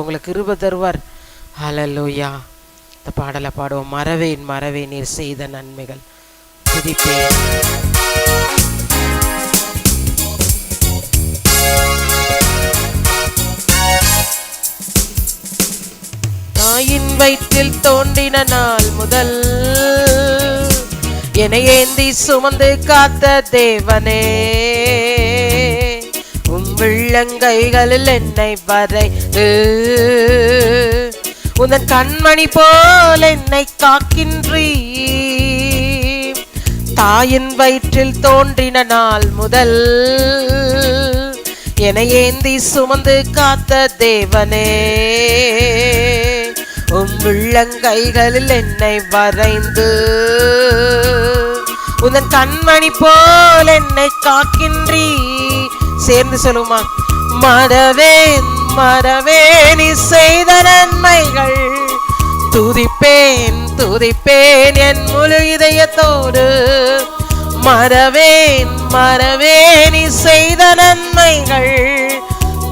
உங்களுக்கு கிருபை தருவார். ஹல்லேலூயா. இந்த பாடலை பாடுவோம். மறவேன் மறவேன் நீர் செய்த நன்மைகள் துதிப்பேன். தாயின் வயிற்றில் தோன்றின நாள் முதல் என்னை ஏந்தி சுமந்து காத்த தேவனே, உம் உள்ளங்கைகளில் என்னை வரைந்து உந்தன் கண்மணி போல் என்னை காக்கின்றீர். தாயின் வயிற்றில் தோன்றின நாள் முதல் என்னை ஏந்தி சுமந்து காத்த தேவனே, உம் உள்ளங்கைகளில் என்னை வரைந்து உந்தன் கண்மணி போல் என்னை காக்கின்றீர். சேர்ந்து சொல்லுமா. மறவேன் மறவேன் நீ செய்த நன்மைகள் துதிப்பேன் துதிப்பேன் என் முழு இதயத்தோடு. மறவேன் மறவேன் நீ செய்த நன்மைகள்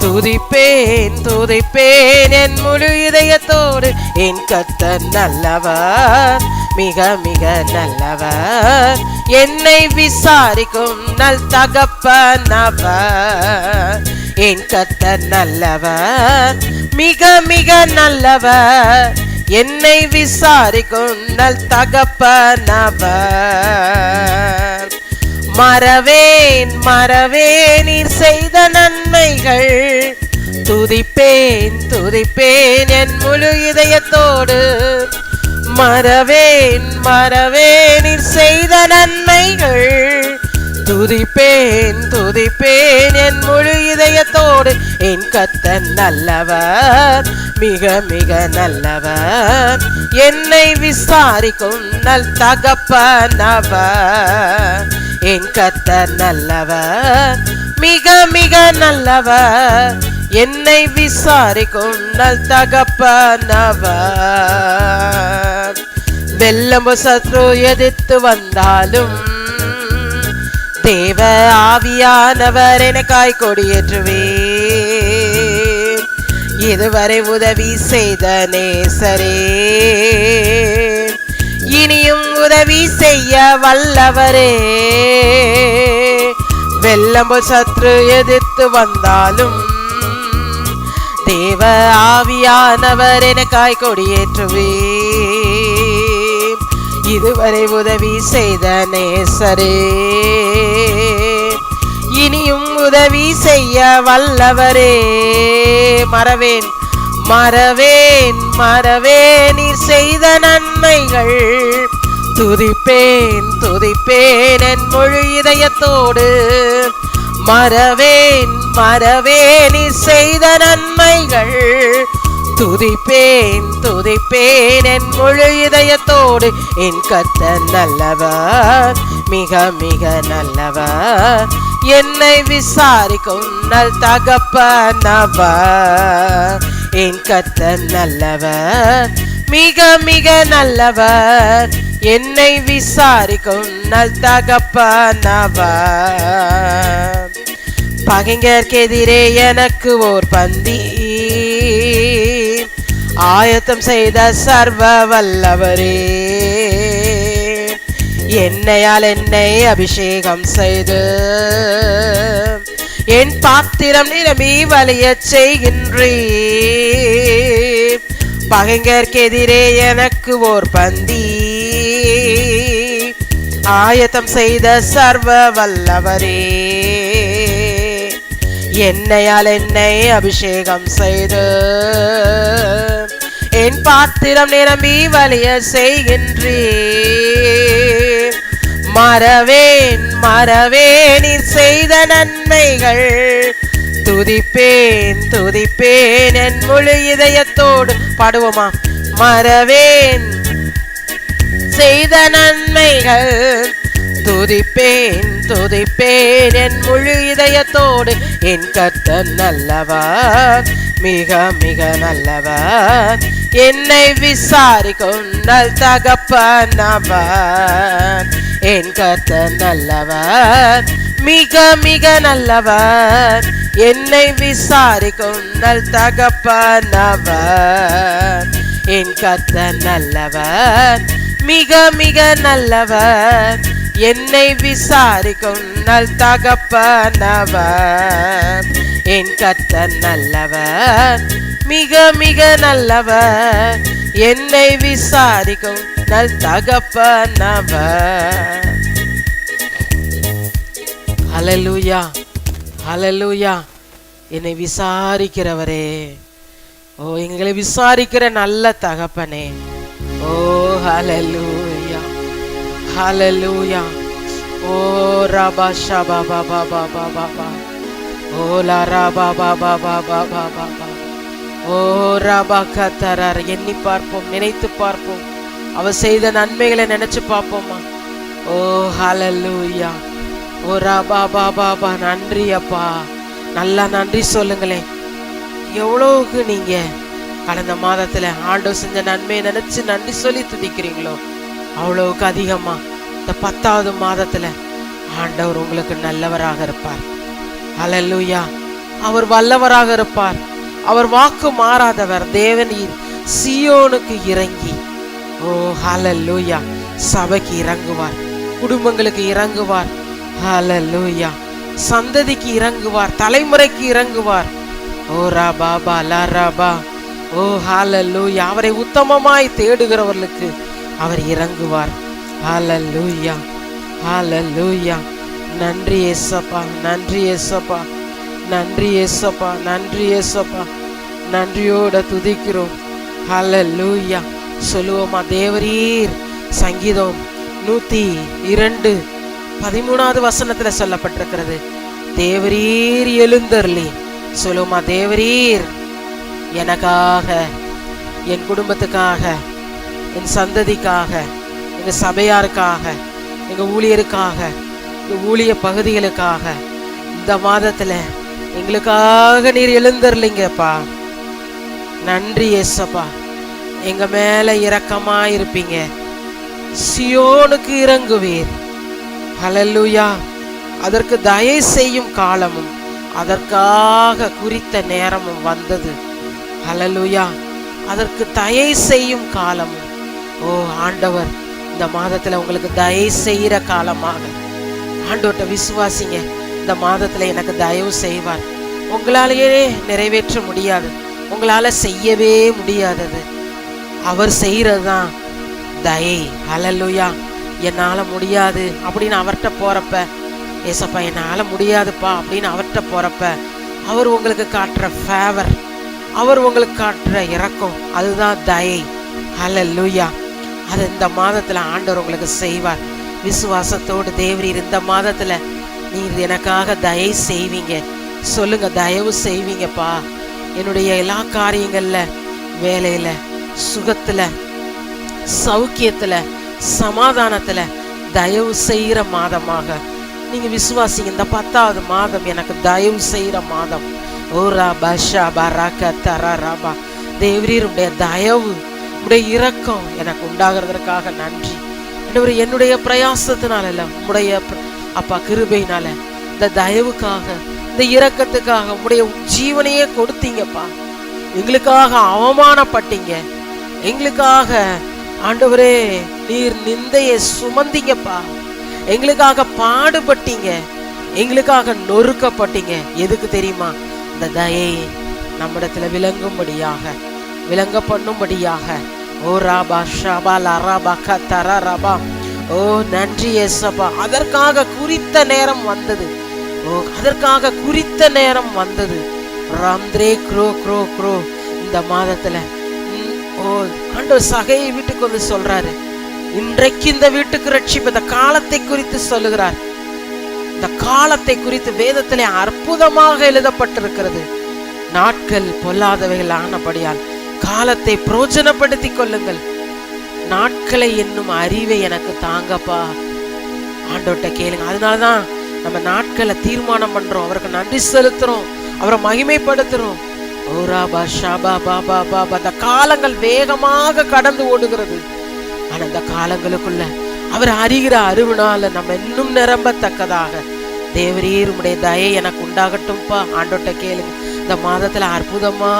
துதிப்பேன் துதிப்பேன் என் முழு இதயத்தோடு. என் கர்த்தர் நல்லவர், மிக மிக நல்லவர், என்னை விசாரிக்கும் நல் தகப்பனவர். என் கர்த்தர் நல்லவர், மிக மிக நல்லவர், என்னை விசாரிக்கும் நல் தகப்பனவர். மறவேன் மறவேன் நீர் செய்த நன்மைகள் துதிப்பேன் துதிப்பேன் என் முழு இதயத்தோடு. மறவேன் மறவேன் நீர் செய்த நன்மைகள் துதிப்பேன் துதிப்பேன் என் முழு இதயத்தோடு. என் கர்த்தர் நல்லவர், மிக மிக நல்லவர், என்னை விசாரிக்கும் நல் தகப்பனவர். என் கர்த்தர் நல்லவர், மிக மிக நல்லவர், என்னை விசாரிக்கும் நல் தகப்பனவர். வெள்ளம் சத்ரு எதிர்த்து வந்தாலும் தேவ ஆவியானவர் எனக்காய் கொடியேற்றுவேன். இதுவரை உதவி செய்த நேசரே, இனியும் உதவி செய்ய வல்லவரே. வெள்ளம் சத்ரு எதிர்த்து வந்தாலும் தேவ ஆவியானவர் எனக்காய் கொடியேற்றுவேன். இதுவரை உதவி செய்த நேசரே, இனியும் உதவி செய்ய வல்லவரே. மறவேன் மறவேன் மறவேன் நீர் செய்த நன்மைகள் துதிப்பேன் துதிப்பேன் என் முழு இதயத்தோடு. மறவேன் மறவேன் நீர் செய்த நன்மைகள் துதிப்பேன் துதிப்பேன் என் முழு இதயத்தோடு. என் கர்த்தர் நல்லவர், மிக மிக நல்லவர், என்னை விசாரிக்கும் நல் தகப்பனவர். என் கர்த்தர் நல்லவர், மிக மிக நல்லவர், என்னை விசாரிக்கும் நல் தகப்பனவர். பகைஞர்க்கெதிரே எனக்கு ஓர் பந்தி ஆயத்தம் செய்த சர்வ வல்லவரே, என்னையால் என்னை அபிஷேகம் செய்து என் பாத்திரம் நிரம்பி வலிய செய்கின்றீர். பகைஞர்க்கெதிரே எனக்கு ஓர் பந்தி ஆயத்தம் செய்த சர்வ வல்லவரே, என்னையால் என்னை அபிஷேகம் செய்து என் பாத்திரம் நிரம்பி வலிய செய்கின்றீர். மறவேன் மறவேன் நீர் செய்த நன்மைகள் துதிப்பேன் துதிப்பேன் என் முழு இதயத்தோடு. பாடுவோமா. மறவேன் செய்த நன்மைகள் துதிப்பேன் துதிப்பேன் என் முழு இதயத்தோடு. என் கர்த்தர் நல்லவர், மிக மிக நல்லவர். என்னை விசாரிக்கும் நல் தகப்பனவர். என் கர்த்தர் நல்லவர், மிக மிக நல்லவர். என்னை விசாரிக்கும் நல் தகப்பனவர். என் கர்த்தர் நல்லவர், மிக மிக நல்லவர். என்னை விசாரிக்கும் நல் தகப்பனவர். என் கர்த்தர் நல்லவர், மிக மிக நல்லவர். என்னை விசாரிக்கும் நல் தகப்பனவர். ஹல்லேலூயா, ஹல்லேலூயா. என்னை விசாரிக்கிறவரே, ஓ எங்களை விசாரிக்கிற நல்ல தகப்பனே. ஓ ஹல்லேலூயா, ஹல்லேலூயா. ஓ ரபா ஷபா பாபா பாபா பாபா. ஓ லா ரபா பாபா பாபா பாபா. ஓ ரபா கத்தரர். எண்ணி பார்ப்போம், நினைத்து பார்ப்போம், அவர் செய்த நன்மைகளை நினைச்சு பார்ப்போமா. ஓ ஹல்லேலூயா. ஓ ரபா பாபா பா. நன்றி அப்பா, நல்லா நன்றி சொல்லுங்களேன். எவ்வளவுக்கு நீங்க கடந்த மாதத்துல ஆண்டவர் செஞ்ச நன்மையை நினைச்சு நன்றி சொல்லி துதிக்கிறீங்களோ அவ்வளவுக்கு அதிகமா இந்த 10வது மாதத்துல ஆண்டவர் உங்களுக்கு நல்லவராக இருப்பார். ஹல்லேலூயா. அவர் வல்லவராக இருப்பார். அவர் வாக்கு மாறாதவர். தேவனீர் சீயோனுக்கு இறங்கி, ஓ ஹல்லேலூயா, சபைக்கு இறங்குவார், குடும்பங்களுக்கு இறங்குவார். ஹல்லேலூயா. சந்ததிக்கு இறங்குவார், தலைமுறைக்கு இறங்குவார். ஓ ராபா லா ராபா. ஓ ஹல்லேலூயா. அவரை உத்தமமாய் தேடுகிறவர்களுக்கு அவர் இறங்குவார். ஹல்லேலூயா, ஹல்லேலூயா. நன்றி ஏசப்பா, நன்றி ஏசப்பா, நன்றி ஏசப்பா, நன்றி ஏசப்பா. நன்றியோட துதிக்கிறோம். ஹல்லேலூயா. சொல்லுவோமா, தேவரீர். சங்கீதம் 102:13 வசனத்துல சொல்லப்பட்டிருக்கிறது. தேவரீர் எழுந்தருளி. சொல்லுமா, தேவரீர் எனக்காக, என் குடும்பத்துக்காக, என் சந்ததிக்காக, எங்க சபையாருக்காக, எங்க ஊழியருக்காக, எங்க ஊழிய பகுதிகளுக்காக இந்த மாதத்துல எங்களுக்காக நீர் எழுந்தருளிங்கப்பா. நன்றி ஏசப்பா. எங்க மேல இரக்கமா இருப்பீங்க. சியோனுக்கு இறங்குவீர். ஹல்லேலூயா. அதற்கு தயை செய்யும் காலமும் அதற்காக குறித்த நேரமும் வந்தது. ஹல்லேலூயா. அதற்கு தயை செய்யும் காலமும். ஓ ஆண்டவர் இந்த மாதத்துல உங்களுக்கு தயை செய்கிற காலமாக ஆண்டவர்கிட்ட விசுவாசிங்க. இந்த மாதத்துல எனக்கு தயவு செய்வார். உங்களாலேயே நிறைவேற்ற முடியாது, உங்களால செய்யவே முடியாதது அவர் செய்யறதுதான் தயை. ஹல்லேலூயா. என்னால முடியாது அப்படின்னு அவர்கிட்ட போறப்ப, ஏசப்பா என்னால முடியாதுப்பா அப்படின்னு அவர்கிட்ட போறப்ப அவர் உங்களுக்கு காட்டுற ஃபேவர், அவர் உங்களுக்கு காட்டுற இரக்கம், அதுதான் தயை. ஹல்லேலூயா. அது இந்த மாதத்துல ஆண்டவர் உங்களுக்கு செய்வார். விசுவாசத்தோடு தேவரீர் இந்த மாதத்துல நீர் எனக்காக தயை செய்வீங்க. சொல்லுங்க, தயவு செய்வீங்கப்பா. என்னுடைய எல்லா காரியங்கள்ல, வேலையில, சுகத்துல, சௌக்கியத்துல, சமாதானத்துல தயவு செய்கிற மாதமாக நீங்க விசுவாசிங்க. இந்த 10வது மாதம் எனக்கு தயவு செய்கிற மாதம். ஓரா பஷா பராக்க தராபா. தேவரீர் உடைய தயவு, உடைய இரக்கம் எனக்கு உண்டாகிறதற்காக நன்றி. என்னுடைய பிரயாசத்தினால இல்ல, உடைய அப்பா கிருபையினால, இந்த தயவுக்காக, இந்த இரக்கத்துக்காக உடைய ஜீவனையே கொடுத்தீங்கப்பா. எங்களுக்காக அவமானப்பட்டீங்க, எங்களுக்காக ஆண்டவரே நீர் நிந்தையை சுமந்தீங்கப்பா. எங்களுக்காக பாடுபட்டீங்க, எங்களுக்காக நொறுக்கப்பட்டீங்க. எதுக்கு தெரியுமா? இந்த தயை நம்மிடத்துல விளங்கும்படியாக, விளங்க பண்ணும்படியாக. ஓ ராபா ஷபா லராபா கத்தரபா. ஓ நன்றி ஏசப்பா. அதற்காக குறித்த நேரம் வந்தது. ஓ அதற்காக குறித்த நேரம் வந்தது. ராம்த்ரே க்ரோ க்ரோ க்ரோ. இந்த மாதத்துல ஓ ஆண்டவர் சகையை வீட்டுக்கு வந்து சொல்றாரு, இன்றைக்கு இந்த வீட்டுக்கு ரட்சிப்பு. இந்த காலத்தை குறித்து சொல்லுகிறார். இந்த காலத்தை குறித்து வேதத்திலே அற்புதமாக எழுதப்பட்டிருக்கிறது. நாட்கள் பொல்லாதவைகள் ஆனபடியால் காலத்தை பிரயோஜனப்படுத்திக் கொள்ளுங்கள். நாட்களை என்னும் அறிவை எனக்கு தாங்கப்பா. ஆண்டவர்கிட்ட கேளுங்க. அதனாலதான் நம்ம நாட்களை தீர்மானம் பண்றோம், அவருக்கு நன்றி செலுத்துறோம், அவரை மகிமைப்படுத்துறோம். ஓராபா ஷாபா பாபா பாபா. அந்த காலங்கள் வேகமாக கடந்து ஓடுகிறது. ஆனா அந்த காலங்களுக்குள்ள அவர் அறிகிற அறிவுனால நம்ம இன்னும் நிரம்பத்தக்கதாக தேவரீர் உம்முடைய தயை எனக்கு உண்டாகட்டும்பா. ஆண்டோட்ட கேளுங்க. இந்த மாதத்துல அற்புதமா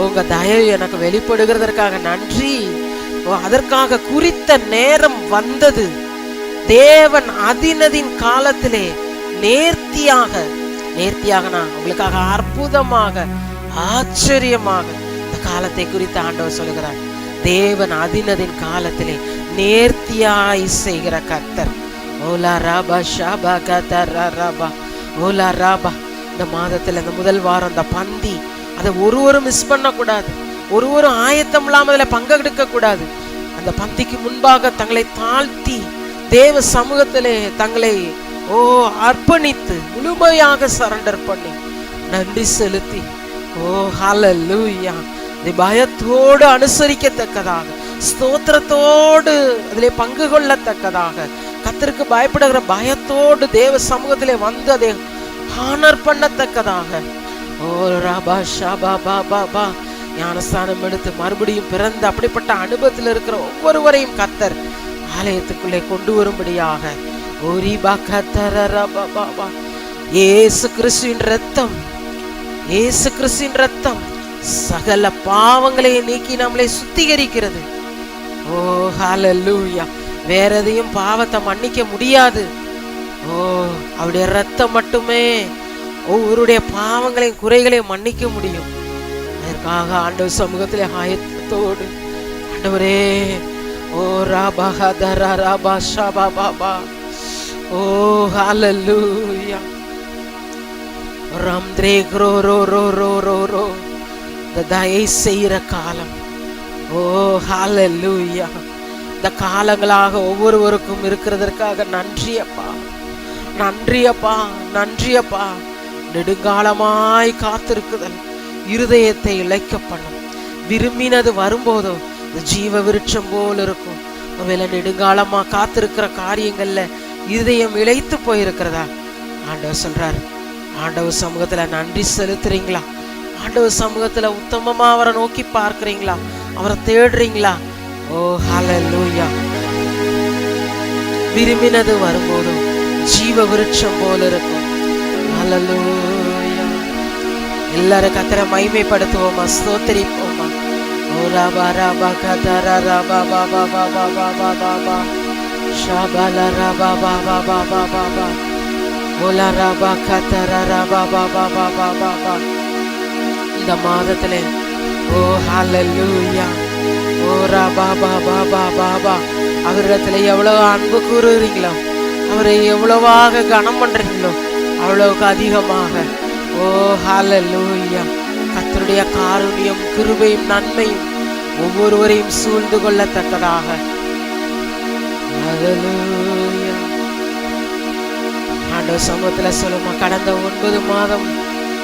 உங்க தயை எனக்கு வெளிப்படுகிறதற்காக நன்றி. அதற்காக குறித்த நேரம் வந்தது. தேவன் அதினதின் காலத்திலே நேர்த்தியாக நான் உங்களுக்காக அற்புதமாக ஆச்சரியமாக இந்த காலத்தை குறித்து ஆண்டவர் சொல்லுகிறார். தேவன் அதினதின் காலத்திலே நேர்த்தியாய் செய்கிற கர்த்தர். ஓலா ராபா ஷாபா கதரபா ஓலா ராபா. இந்த மாதத்துல இந்த முதல் வாரம் அந்த பந்தி அதை ஒருவரும் மிஸ் பண்ண கூடாது. ஒருவரும் ஆயத்தம் இல்லாம அதுல பங்கெடுக்க கூடாது. அந்த பந்திக்கு முன்பாக தங்களை தாழ்த்தி தேவ சமூகத்திலே தங்களை அர்ப்பணித்து முழுமையாக சரண்டர் பண்ணி நன்றி செலுத்தி ஹல்லேலூயா பயத்தோடு அனுசரிக்கத்தக்கதாக, ஸ்தோத்திரத்தோடு அதிலே பங்கு கொள்ளத்தக்கதாக, கர்த்தருக்கு பயப்படுகிற பயத்தோடு தேவ சமூகத்திலே வந்து அதை ஹானர் பண்ணத்தக்கதாக ராபா ஷாபா பாபா பா ஞானஸ்தானம் எடுத்து மறுபடியும் பிறந்த அப்படிப்பட்ட அனுபவத்தில் இருக்கிற ஒவ்வொருவரையும் கர்த்தர் ஆலயத்துக்குள்ளே கொண்டு வரும்படியாக இயேசு கிறிஸ்துவின் ரத்தம் சகல பாவங்களை நீக்கி நம்மளை சுத்திகரிக்கிறது. ஹல்லேலூயா. வேற எதையும் பாவத்தை மன்னிக்க முடியாது. அவருடைய ரத்தம் மட்டுமே ஒவ்வொருடைய பாவங்களையும் குறைகளையும் மன்னிக்க முடியும். அதற்காக ஆண்டவர் சமூகத்திலே ஆயத்தத்தோடு ஆண்டவரே ராபா ஹதரா ராபா ஷாபா பாபா ஹல்லேலூயா ரம்த்ரே க்ரோ ரோ ரோ ரோ ரோ ரோ. இந்த தயை செய்கிற காலம். ஹல்லேலூயா. இந்த காலங்களாக ஒவ்வொருவருக்கும் இருக்கிறதற்காக நன்றியப்பா, நன்றியப்பா, நன்றியப்பா. நெடுங்காலமாய் காத்திருக்குதல் இருதயத்தை இழைக்க பண்ணும். விரும்பினது வரும்போதோ ஜீவ விருட்சம் போல் இருக்கும். ஒருவேளை நெடுங்காலமா காத்திருக்கிற காரியங்கள்ல இருதயம் இழைத்து போயிருக்கிறதா? ஆண்டவர் சொல்றாரு, ஆண்டவர் சமூகத்துல நன்றி செலுத்துறீங்களா? ஆண்டவர் சமூகத்துல உத்தமமா அவரை நோக்கி பார்க்கிறீங்களா? அவரை தேடுறீங்களா? ஹல்லேலூயா. விரும்பினது வரும்போதும் ஜீவ விருட்சம் போல இருக்கும். ஹல்லேலூயா. எல்லாரும் கர்த்தரை மகிமைப்படுத்துவோமா, ஸ்தோத்திரிப்போமா. ராபா ராபா கதரா ராபா பாபா பாபா பாபா பாபா ஷாபாலா ராபா பாபா பாபா பாபா ஓலா ராபா கதரா ராபா பாபா பாபா பாபா. இந்த மாதத்திலே ஹல்லேலூயா ராபா பாபா பாபா பாபா அவரிடத்துல எவ்வளவு அன்பு கூறுறீங்களோ, அவரை எவ்வளவாக கனம் பண்றீங்களோ அவ்வளவுக்கு அதிகமாக ஹல்லேலூயா கர்த்தருடைய காருண்யம், கிருபையும், நன்மையும் ஒவ்வொருவரையும் சூழ்ந்து கொள்ளத்தக்கதாக. ஹல்லேலூயா. ஆண்டவர் சமூகத்துல சொல்லுமா, கடந்த 9 மாதம்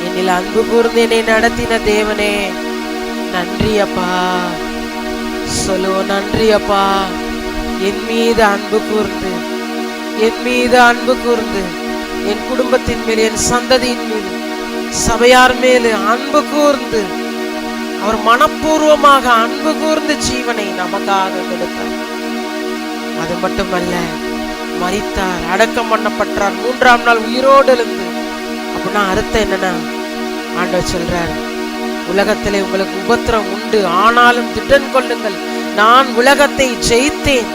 என்னில் அன்பு கூர்ந்து என்னை நடத்தின தேவனே நன்றி அப்பா. சொல்லுவோம், நன்றி அப்பா. என் மீது அன்பு கூர்ந்து, என் மீது அன்பு கூர்ந்து, என் குடும்பத்தின் மேல், என் சந்ததியின் மீது, சபையார் மேல் அன்பு கூர்ந்து, அவர் மனப்பூர்வமாக அன்பு கூர்ந்து ஜீவனை நமக்காக கொடுத்தார். அது மட்டுமல்ல, மரித்தார், அடக்கம் பண்ணப்பட்டார், 3ஆம் நாள் உயிரோடு எழுந்து. அப்படின்னா அர்த்தம் என்னன்னா, ஆண்டவர் சொல்றார், உலகத்திலே உங்களுக்கு உபத்திரம் உண்டு, ஆனாலும் திடன் கொள்ளுங்கள், நான் உலகத்தை ஜெயித்தேன்.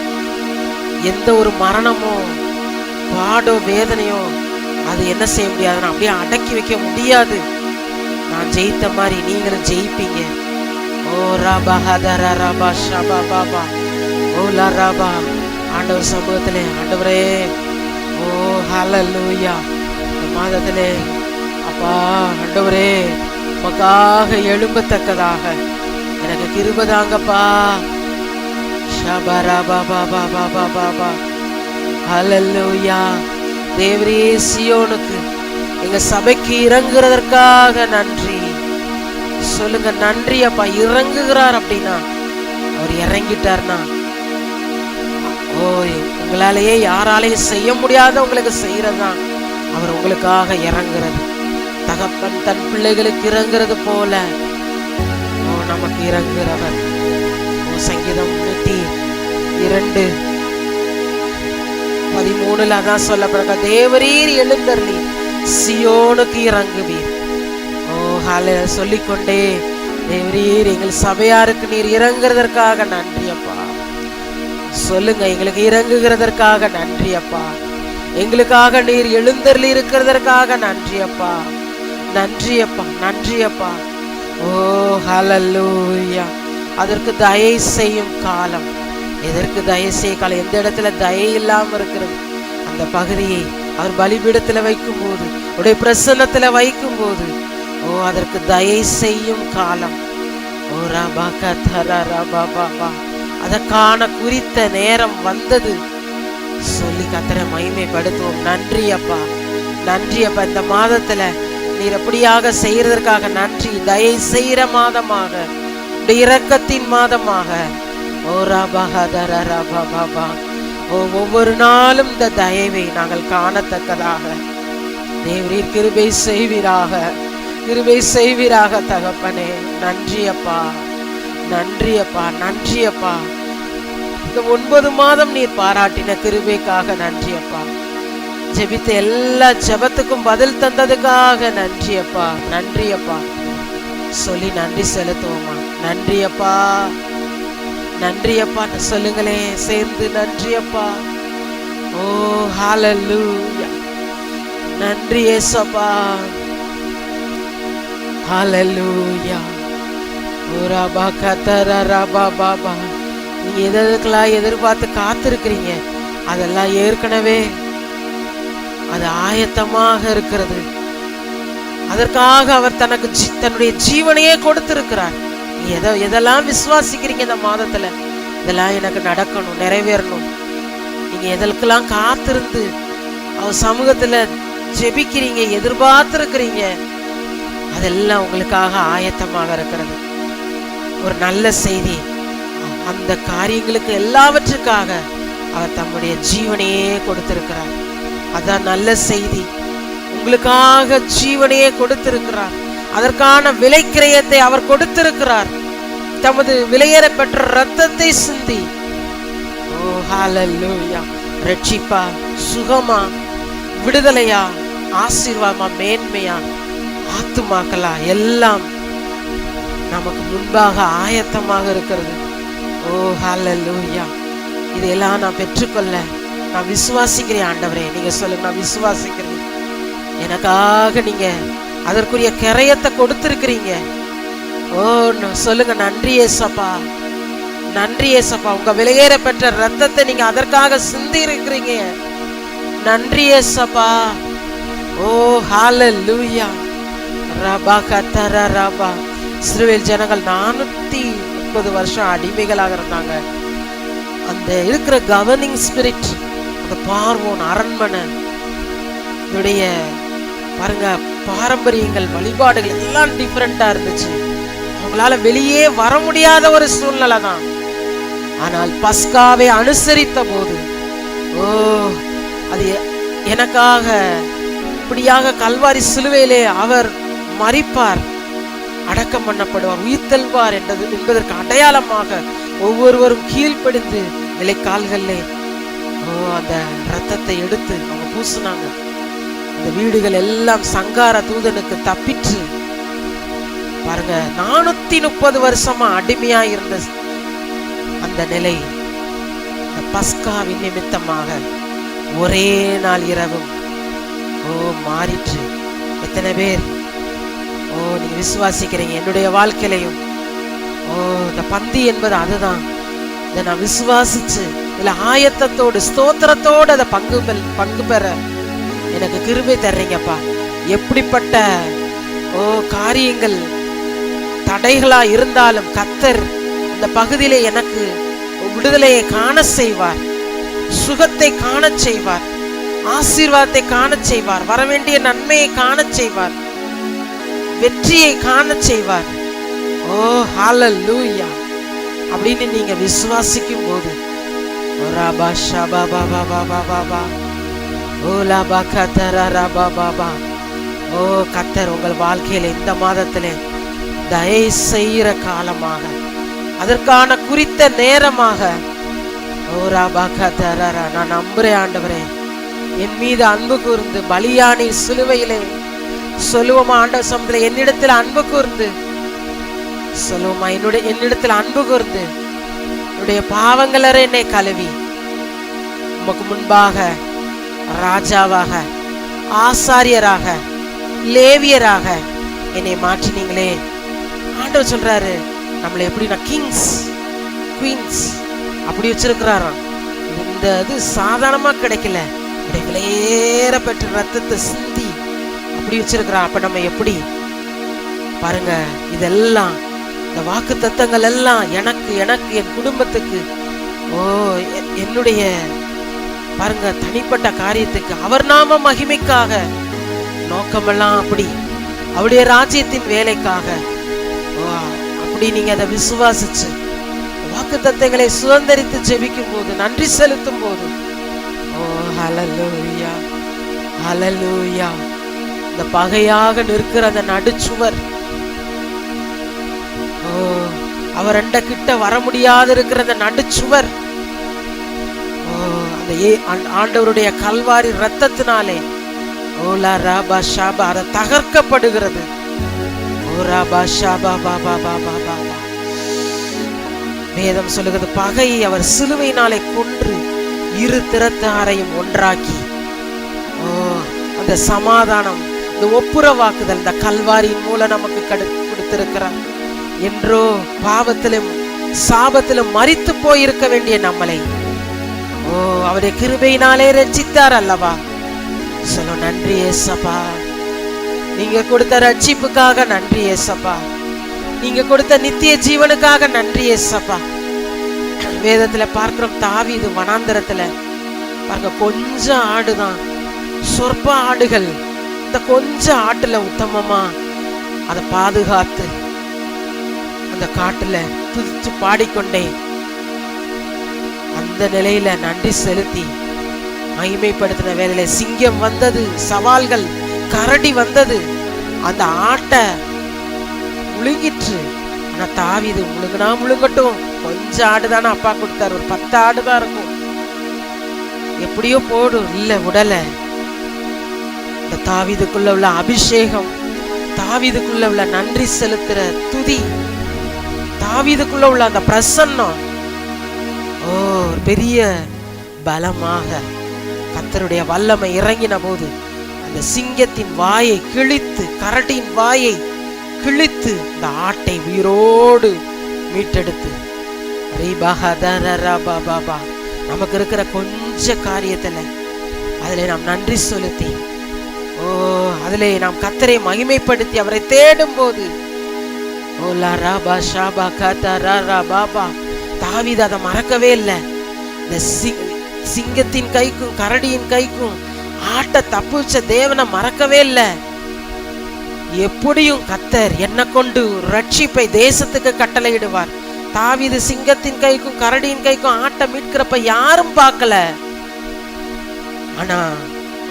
எந்த ஒரு மரணமோ பாடோ வேதனையோ அது என்ன செய்ய முடியாது, அப்படியே அடக்கி வைக்க முடியாது. நான் ஜெயித்த மாதிரி நீங்களும் ஜெயிப்பீங்க. ராபா ஹதரா ராபா ஷாபா பாபா ஓலா ராபா. ஆண்டவர் சமூகத்திலே, ஆண்டவரே ஹல்லேலூயா இந்த மாதத்திலே அப்பா ஆண்டவரே உமக்காக எழும்பத்தக்கதாக எனக்கு கிருபை தாங்கப்பா. ஷாபா ராபா பாபா பாபா பாபா ஹல்லேலூயா. தேவரே, சியோனுக்கு எங்க சபைக்கு இறங்குறதற்காக நன்றி சொல்லுங்க. நன்றி அப்பா. இறங்குகிறார் அப்படின்னா அவர் இறங்கிட்டார்னா உங்களாலேயே யாராலையும் செய்ய முடியாத உங்களுக்கு செய்யறதுதான் அவர் உங்களுக்காக இறங்குறது. தகப்பன் தன் பிள்ளைகளுக்கு இறங்குறது போல நமக்கு இறங்குறவர். சங்கீதம் 102:13 அதான் சொல்லப்படுற, தேவரீர் எழுந்தருளி சியோனுக்கு இறங்குவீர். சொல்லிக்கொண்டே, தேவரீர் எங்கள் சபையாருக்கு நீர் இறங்குறதற்காக நன்றி அப்பா. சொல்லுங்க, எங்களுக்கு இறங்குகிறதற்காக நன்றி அப்பா. எங்களுக்காக நீர் எழுந்தருளி இருக்கிறதற்காக நன்றி அப்பா. நன்றி அப்பா, நன்றி அப்பா. ஓ ஹல்லேலூயா. அதற்கு தயை செய்யும் காலம். எதற்கு தயை செய்ய காலம்? எந்த இடத்துல தயை இல்லாம இருக்கிறது அந்த பகுதியை அவர் பலிபீடத்துல வைக்கும் போது, உடைய பிரசன்னத்துல வைக்கும் போது, அதற்கு தயை செய்யும் காலம். ஓ ரபா கதரா ரபா பாபா, அதற்கான குறித்த நேரம் வந்தது சொல்லி கர்த்தரை மகிமைப்படுத்துவோம். நன்றி அப்பா, நன்றி அப்பா. இந்த மாதத்துல நீர் எப்படியாக செய்யறதற்காக நன்றி. தயை செய்கிற மாதமாக, இரக்கத்தின் மாதமாக. ஓ ரபஹதர ரபபா. ஒவ்வொரு நாளும் இந்த தயவை நாங்கள் காணத்தக்கதாக தேவரீர் கிருபை செய்வீராக, கிருபை செய்வீராக தகப்பனே. நன்றி அப்பா, நன்றி அப்பா, நன்றி அப்பா. இந்த 9 மாதம் நீர் பாராட்டின கிருபைக்காக நன்றி அப்பா. ஜெபித்த எல்லா ஜெபத்துக்கும் பதில் தந்ததுக்காக நன்றி அப்பா, நன்றி அப்பா சொல்லி நன்றி செலுத்துவோமா. நன்றி அப்பா, நன்றி அப்பா சொல்லுங்களே சேர்ந்து. நன்றி அப்பா. ஓ ஹல்லேலூயா. நன்றி ஏசப்பா. ஹல்லேலூயா. ஓ ரபா கதரா ரபா பாபா. நீங்க எதற்கெல்லாம் எதிர்பார்த்து காத்திருக்கிறீங்க, அதெல்லாம் ஏற்கனவே அது ஆயத்தமாக இருக்கிறது. அதற்காக அவர் தனக்கு தன்னுடைய ஜீவனையே கொடுத்திருக்கிறார். நீ எதெல்லாம் விசுவாசிக்கிறீங்க இந்த மாதத்துல, இதெல்லாம் எனக்கு நடக்கணும், நிறைவேறணும், நீங்க எதற்கெல்லாம் காத்திருந்து அவர் சமூகத்துல ஜெபிக்கிறீங்க, எதிர்பார்த்திருக்கிறீங்க, அதெல்லாம் உங்களுக்காக ஆயத்தமாக இருக்கிறது. ஒரு நல்ல செய்தி, அந்த காரியங்களுக்கு எல்லாவற்றுக்காக அவர் தம்முடைய ஜீவனையே கொடுத்திருக்கிறார். அதான் நல்ல செய்தி. உங்களுக்காக ஜீவனையே கொடுத்திருக்கிறார். அதற்கான விலைக்கிரயத்தை அவர் கொடுத்திருக்கிறார். தமது விலையேற பெற்ற இரத்தத்தை சிந்தி. ஓ ஹல்லேலூயா. ரட்சிப்பா, சுகமா, விடுதலையா, ஆசீர்வாதமா, மேன்மையா, ஆத்துமாக்களா, எல்லாம் நமக்கு முன்பாக ஆயத்தமாக இருக்கிறது. ஓ ஹல்லேலூயா. இதையெல்லாம் நான் பெற்றுக்கொள்ள நான் விசுவாசிக்கிறேன் ஆண்டவரே. நீங்க சொல்லுங்க, நான் விசுவாசிக்கிறேன். எனக்காக நீங்க அதற்குரிய கிரயத்தை கொடுத்திருக்கிறீங்க. ஓ சொல்லுங்க, நன்றி ஏசப்பா, நன்றி ஏசப்பா. உங்க விலையேற பெற்ற ரத்தத்தை நீங்க அதற்காக சிந்தி இருக்கிறீங்க. நன்றி ஏசப்பா. ஓ ஹல்லேலூயா. ரபா கதர ரபா. இஸ்ரவேல் ஜனங்கள் 430 வருஷம் அடிமைகளாக இருந்தாங்க. அந்த இருக்கிற கவர்னிங் ஸ்பிரிட், அந்த பார்வோன் அரண்மனை, இதோடைய பாருங்க பாரம்பரியங்கள், வழிபாடுகள் எல்லாம் டிஃபரெண்டா இருந்துச்சு. அவங்களால வெளியே வர முடியாத ஒரு சூழ்நிலை தான். ஆனால் பஸ்காவை அனுசரித்த போது, ஓ அது எனக்காக இப்படியாக கல்வாரி சிலுவையிலே அவர் மரிப்பார், அடக்கம் பண்ணப்படுவார், உயிர்த்தெழுவார் என்பதற்கு அடையாளமாக ஒவ்வொருவரும் கீழ்ப்படிந்து நிலைக்கால்களிலே அந்த ரத்தத்தை எடுத்து அவங்க பூசினாங்க. அந்த வீடுகள் எல்லாம் சங்கார தூதனுக்கு தப்பிற்று. பாருங்க, 430 வருஷமா அடிமையா இருந்த அந்த நிலை இந்த பஸ்காவின் நிமித்தமாக ஒரே நாள் இரவும் மாறிற்று. எத்தனை பேர் நீங்க விசுவாசிக்கிறீங்க? என்னுடைய வாழ்க்கையிலையும் இந்த பந்தி என்பது அதுதான். இதை நான் விசுவாசிச்சு இதுல ஆயத்தத்தோடு ஸ்தோத்திரத்தோடு அதை பங்கு பெற எனக்கு கிருபை தர்றீங்கப்பா. எப்படிப்பட்ட காரியங்கள் தடைகளா இருந்தாலும் கர்த்தர் அந்த பகுதியிலே எனக்கு விடுதலையை காண செய்வார், சுகத்தை காண செய்வார், ஆசீர்வாதத்தை காண செய்வார், வரவேண்டிய நன்மையை காண செய்வார், வெற்றியை காண செய்வார். ஓ ஹல்லேலூயா. அப்படின்னு நீங்க விசுவாசிக்கும் போது ஓ கர்த்தர் உங்கள் வாழ்க்கையில இந்த மாதத்திலே தயை செய்கிற காலமாக, அதற்கான குறித்த நேரமாக நான் நம்புறேன் ஆண்டவரே. என் மீது அன்பு கூர்ந்து பலியானி சிலுவையிலே சொல்லுவோமா ஆண்டவர் சமூகத்திலே, என்னிடத்தில் அன்பு கூர்ந்து சொல்லுவோமா, என்னிடத்தில் அன்பு கூர்ந்து என்னுடைய பாவங்களரை என்னை கழுவி உமக்கு முன்பாக ராஜாவாக, ஆசாரியராக, லேவியராக என்னை மாற்றினீங்களே. ஆண்டவர் சொல்றாரு, நம்மளை எப்படின்னா கிங்ஸ் குவீன்ஸ் அப்படி வச்சிருக்கிறாராம். இந்த இது சாதாரணமா கிடைக்கல, விலையேற பெற்ற ரத்தத்தை சிந்தி அப்படி வச்சிருக்கிறார். அப்ப நம்ம எப்படி பாருங்க, இதெல்லாம் இந்த வாக்கு தத்தங்கள் எல்லாம் எனக்கு என் குடும்பத்துக்கு, ஓ என்னுடைய பாருங்க தனிப்பட்ட காரியத்துக்கு, அவர் நாம மகிமைக்காக, நோக்கமெல்லாம் அப்படி அவருடைய ராஜ்யத்தின் வேலைக்காக. அப்படி நீங்க அதை விசுவாசிச்சு வாக்கு தத்தங்களை சுதந்திரித்து ஜெபிக்கும் போது, நன்றி செலுத்தும் போது, ஓ ஹல்லேலூயா ஹல்லேலூயா, இந்த பகையாக நிற்கிற அந்த நடுச்சுவர், ஓ அவர் ரெண்ட கிட்ட வர முடியாது இருக்கிற அந்த நடுச்சுவர், ஓ அந்த ஆண்டவருடைய கல்வாரி ரத்தத்தினாலே ஓலா ராபா ஷாபா அதை தகர்க்கப்படுகிறது. ஓ ராபா ஷாபா பாபா பாபா பாபா. வேதம் சொல்லுகிறது, பகையை அவர் சிலுவையினாலே கொன்று இரு திறத்தாரையும் ஒன்றாக்கி, ஓ அந்த சமாதானம், இந்த ஒப்புரவாக்குதல் இந்த கல்வாரியின் மூலம் நமக்கு கொடுத்திருக்கிறார். என்றோ பாவத்திலும் சாபத்திலும் மரித்து போயிருக்க வேண்டிய நம்மளை, ஓ அவருடைய கிருபையினாலே ரட்சித்தார் அல்லவா. சொல்ல நன்றி ஏசப்பா, நீங்க கொடுத்த ரட்சிப்புக்காக நன்றி ஏசப்பா, நீங்க கொடுத்த நித்திய ஜீவனுக்காக நன்றி ஏசப்பா. வேதத்துல பார்க்கிறோம், தாவீது வனாந்தரத்துல பாருங்க, கொஞ்சம் ஆடுதான், சொற்ப ஆடுகள், இந்த கொஞ்சம் ஆட்டுல உத்தமமா அதை பாதுகாத்து அந்த காட்டுல துதிச்சு பாடிக்கொண்டே அந்த நிலையில நன்றி செலுத்தி மகிமைப்படுத்தின வேலையில சிங்கம் வந்தது, சவால்கள், கரடி வந்தது, அந்த ஆட்டை முழுங்கிற்று. ஆனா தாவீது முழுங்கினா முழுங்கட்டும், கொஞ்சம் ஆடுதானே அப்பா கொடுத்தாரு, ஒரு 10 ஆடுதான் இருக்கும், எப்படியோ போடும், இல்ல உடல. இந்த தாவீதுக்குள்ள உள்ள அபிஷேகம், தாவீதுக்குள்ள உள்ள நன்றி செலுத்துற துதி, தாவீதுக்குள்ள உள்ள அந்த பிரசன்னம், ஓ பெரிய பலமாக கர்த்தருடைய வல்லமை இறங்கின போது அந்த சிங்கத்தின் வாயை கிழித்து, கரடியின் வாயை கிழித்து இந்த ஆட்டை உயிரோடு மீட்டெடுத்து, நமக்கு இருக்கிற கொஞ்ச காரியத்துல அதிலே நாம் நன்றி செலுத்தி, ஓ அதிலே நாம் கர்த்தரை மகிமைப்படுத்தி அவரை தேடும் போது, ஓலா ராபா ஷாபா காதா ரா பாபா. தாவீது அதை மறக்கவே இல்லை. இந்த சிங்கத்தின் கைக்கும் கரடியின் கைக்கும் ஆட்ட தப்புச்ச தேவனை மறக்கவே இல்லை. எப்படியும் கர்த்தர் என்ன கொண்டு ரட்சிப்பை தேசத்துக்கு கட்டளையிடுவார். தாவீது சிங்கத்தின் கைக்கும் கரடியின் கைக்கும் ஆட்ட மீட்கிறப்ப யாரும் பார்க்கல. ஆனா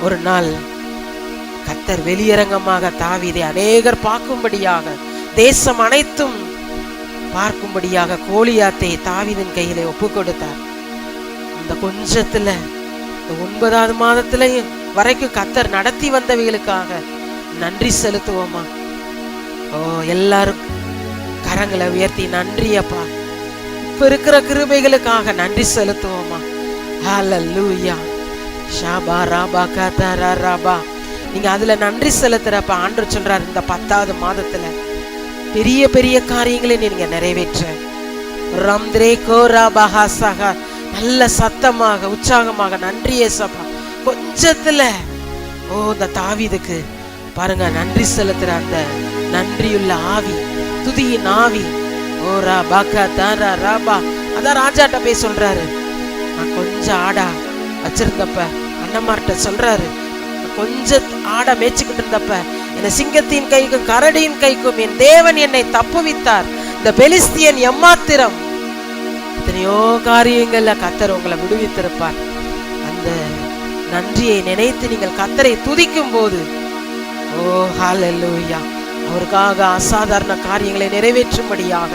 ஒரு நாள் கர்த்தர் வெளியரங்கமாக தாவீதை அநேகர் பார்க்கும்படியாக, தேசம் அனைத்தும் பார்க்கும்படியாக கோலியாத்தை தாவீதின் கையிலே ஒப்பு கொடுத்தார். இந்த கொஞ்சத்துல இந்த 9வது மாதத்துல வரைக்கும் கர்த்தர் நடத்தி வந்தவைகளுக்காக நன்றி செலுத்துவோமா? ஓ எல்லாரும் கரங்களை உயர்த்தி நன்றி அப்பா, இப்ப இருக்கிற கிருபைகளுக்காக நன்றி செலுத்துவோமா? ஹல்லேலூயா ஷாபா ராபா காதா ராபா. நீங்க அதுல நன்றி செலுத்துறப்ப ஆண்டவர் சொல்றாரு, இந்த 10வது மாதத்துல பெரிய பெரிய காரியங்களை நீங்க நிறைவேற்ற. ரம்த்ரே கோரா பஹாசகா, நல்ல சத்தமாக உற்சாகமாக நன்றி ஏசப்பா. கொஞ்சத்துல ஓ இந்த தாவீதுக்கு பாருங்க நன்றி செலுத்துற அந்த நன்றியுள்ள ஆவி, துதியின் ஆவி. ஓ ராபா காதா ராபா. அதான் ராஜாட்ட போய் சொல்றாரு, நான் கொஞ்சம் ஆடா வச்சிருந்தப்ப அண்ணமார்ட்ட சொல்றாரு, கொஞ்சம் ஆட மேய்ச்சிக்கிட்டு இருந்தப்ப என்னை சிங்கத்தின் கைக்கும் கரடியின் கைக்கும் என் தேவன் என்னை தப்புவித்தார். இந்த பெலிஸ்தியன் எம்மாத்திரம். எத்தனையோ காரியங்கள்ல கர்த்தர் உங்களை விடுவித்திருப்பார். அந்த நன்றியை நினைத்து நீங்கள் கர்த்தரை துதிக்கும் போது, ஓ ஓ ஹல்லேலூயா. அவருக்காக அசாதாரண காரியங்களை நிறைவேற்றும்படியாக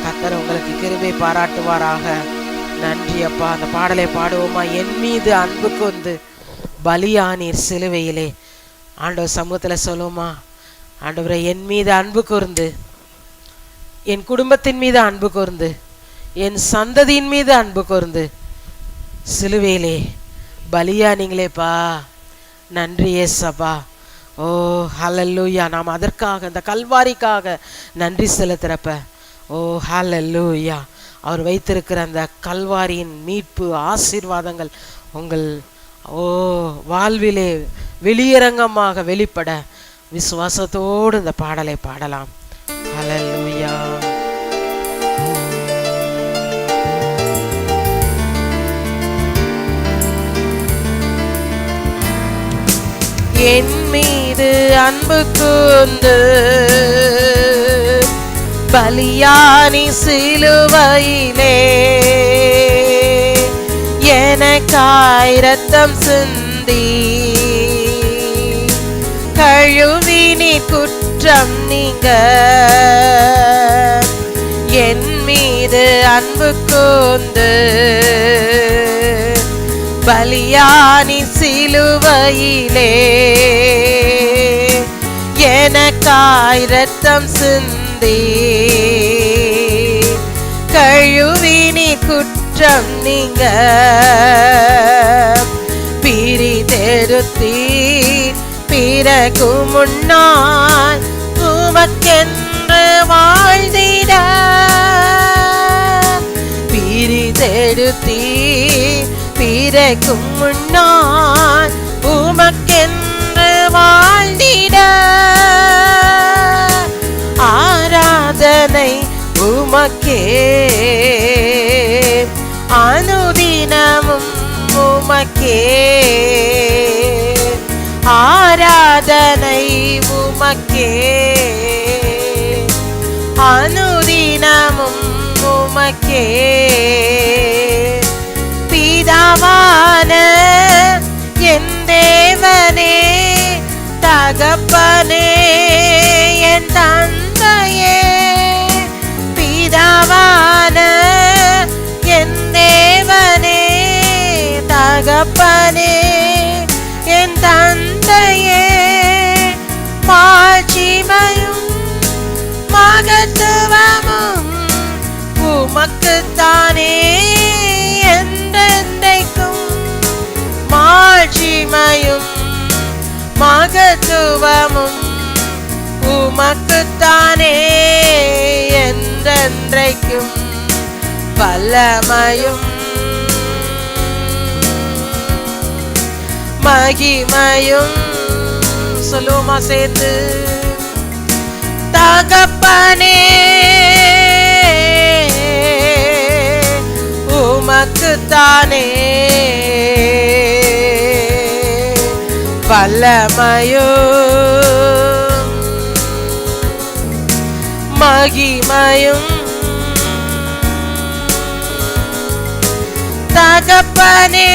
கர்த்தர் உங்களுக்கு கிருபை பாராட்டுவாராக. நன்றி அப்பா. அந்த பாடலை பாடுவோமா? என் மீது அன்பு கொண்டு பலியானீர் சிலுவையிலே. ஆண்டவர் சமூகத்தில் சொல்லுவோமா? ஆண்டவரை, என் மீது அன்பு கூர்ந்து, என் குடும்பத்தின் மீது அன்பு கூர்ந்து, என் சந்ததியின் மீது அன்பு கூர்ந்து சிலுவையிலே பலியானீங்களேப்பா. நன்றி ஏசப்பா. ஓ ஹல்லேலூயா. நாம் அதற்காக, அந்த கல்வாரிக்காக நன்றி செலுத்துறப்ப, ஓ ஹல்லேலூயா, அவர் வைத்திருக்கிற அந்த கல்வாரியின் மீட்பு ஆசீர்வாதங்கள் உங்கள் வாழ்விலே வெளியரங்கமாக வெளிப்பட விசுவாசத்தோடு இந்த பாடலை பாடலாம். ஹல்லேலூயா. என் மீது அன்பு கூர்ந்து பலியானி சிலுவையிலே எனக்காய் இரத்தம் சிந்தி கழுவினி குற்றம் நீங்க. என் மீது அன்பு கூர்ந்து பலியானி சிலுவையிலே எனக்காய் இரத்தம் சிந்தி கழுவினி குற்றம் நீங்க. பிரிதெடுத்தி பிறகு முன்னால் உமக்கென்று வாழ்ந்திட. பிரிதெடுத்தி பிறகு முன்னால் உமக்கென்று வாழ்ந்திட. ஆராதனை உமக்கே, அனுதினமும் உமக்கே. ஆராதனை உமக்கே, அனுதினமும் உமக்கே. பிதாவான என் தேவனே, தகப்பனே என் தந்தையே. பிதாவான என் தேவனே, தகப்பனே என் தந்தையே. மாட்சிமையும் மகத்துவமும் உமக்குத்தானே என்றென்றைக்கும். மாட்சிமையும் மகத்துவமும் உமக்குத்தானே என்றென்றைக்கும். வல்லமையும் மகிமையும் சொல்லுமா சேர்ந்து. தகப்பனே உமக்குத்தானே வல்லமையும் மகிமையும். தகப்பனே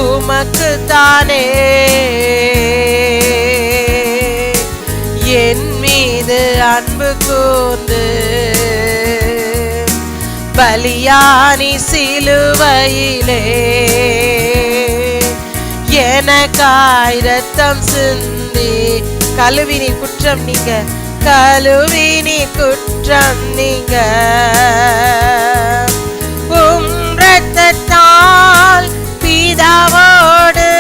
உமக்குத்தானே என் மீது அன்பு கூர்ந்து பலியானி சிலுவையிலே எனக்காய் இரத்தம் சிந்தி கழுவினி குற்றம் நீங்க. கழுவினி குற்றம் நீங்க. உம் இரத்தத்தால் பிதாவோடு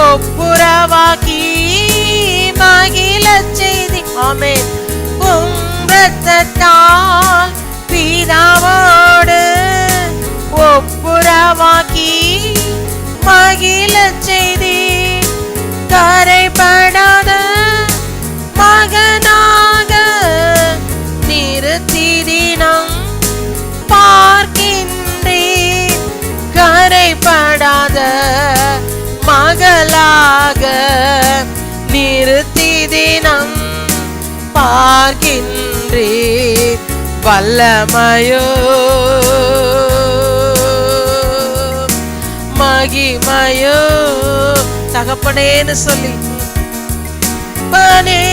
ஒப்புரவாக்கி மகிழச் செய்தி. ஆமென். உம் இரத்தத்தால் பிதாவோடு ஒப்புரவாக்கி மகிழச் செய்தி. கரைபடாத மகனாக நிறுத்தி தினம் பார்க்கின்றேன். கரைபடாத மகளாக நிறுத்தி தினம் பார்க்கின்றேன். வல்லமையோ மகிமையும் தகப்பனேன்னு சொல்லி பனே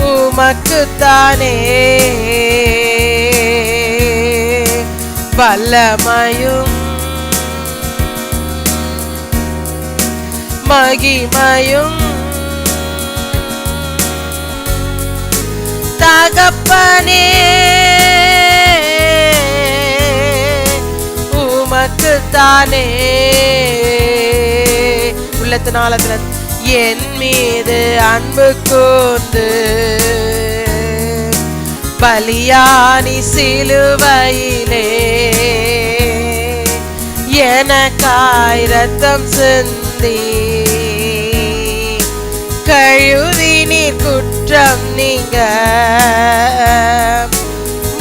உமக்குத்தானே வல்லமையும் மகிமையும் தகப்பனே உமக்குத்தானே. உள்ளத்தினால என் மீது அன்பு கூர்ந்து பலியானி சிலுவையிலே எனக்காய் ரத்தம் சிந்தி கழுவி நீர் குற்றம் நீங்க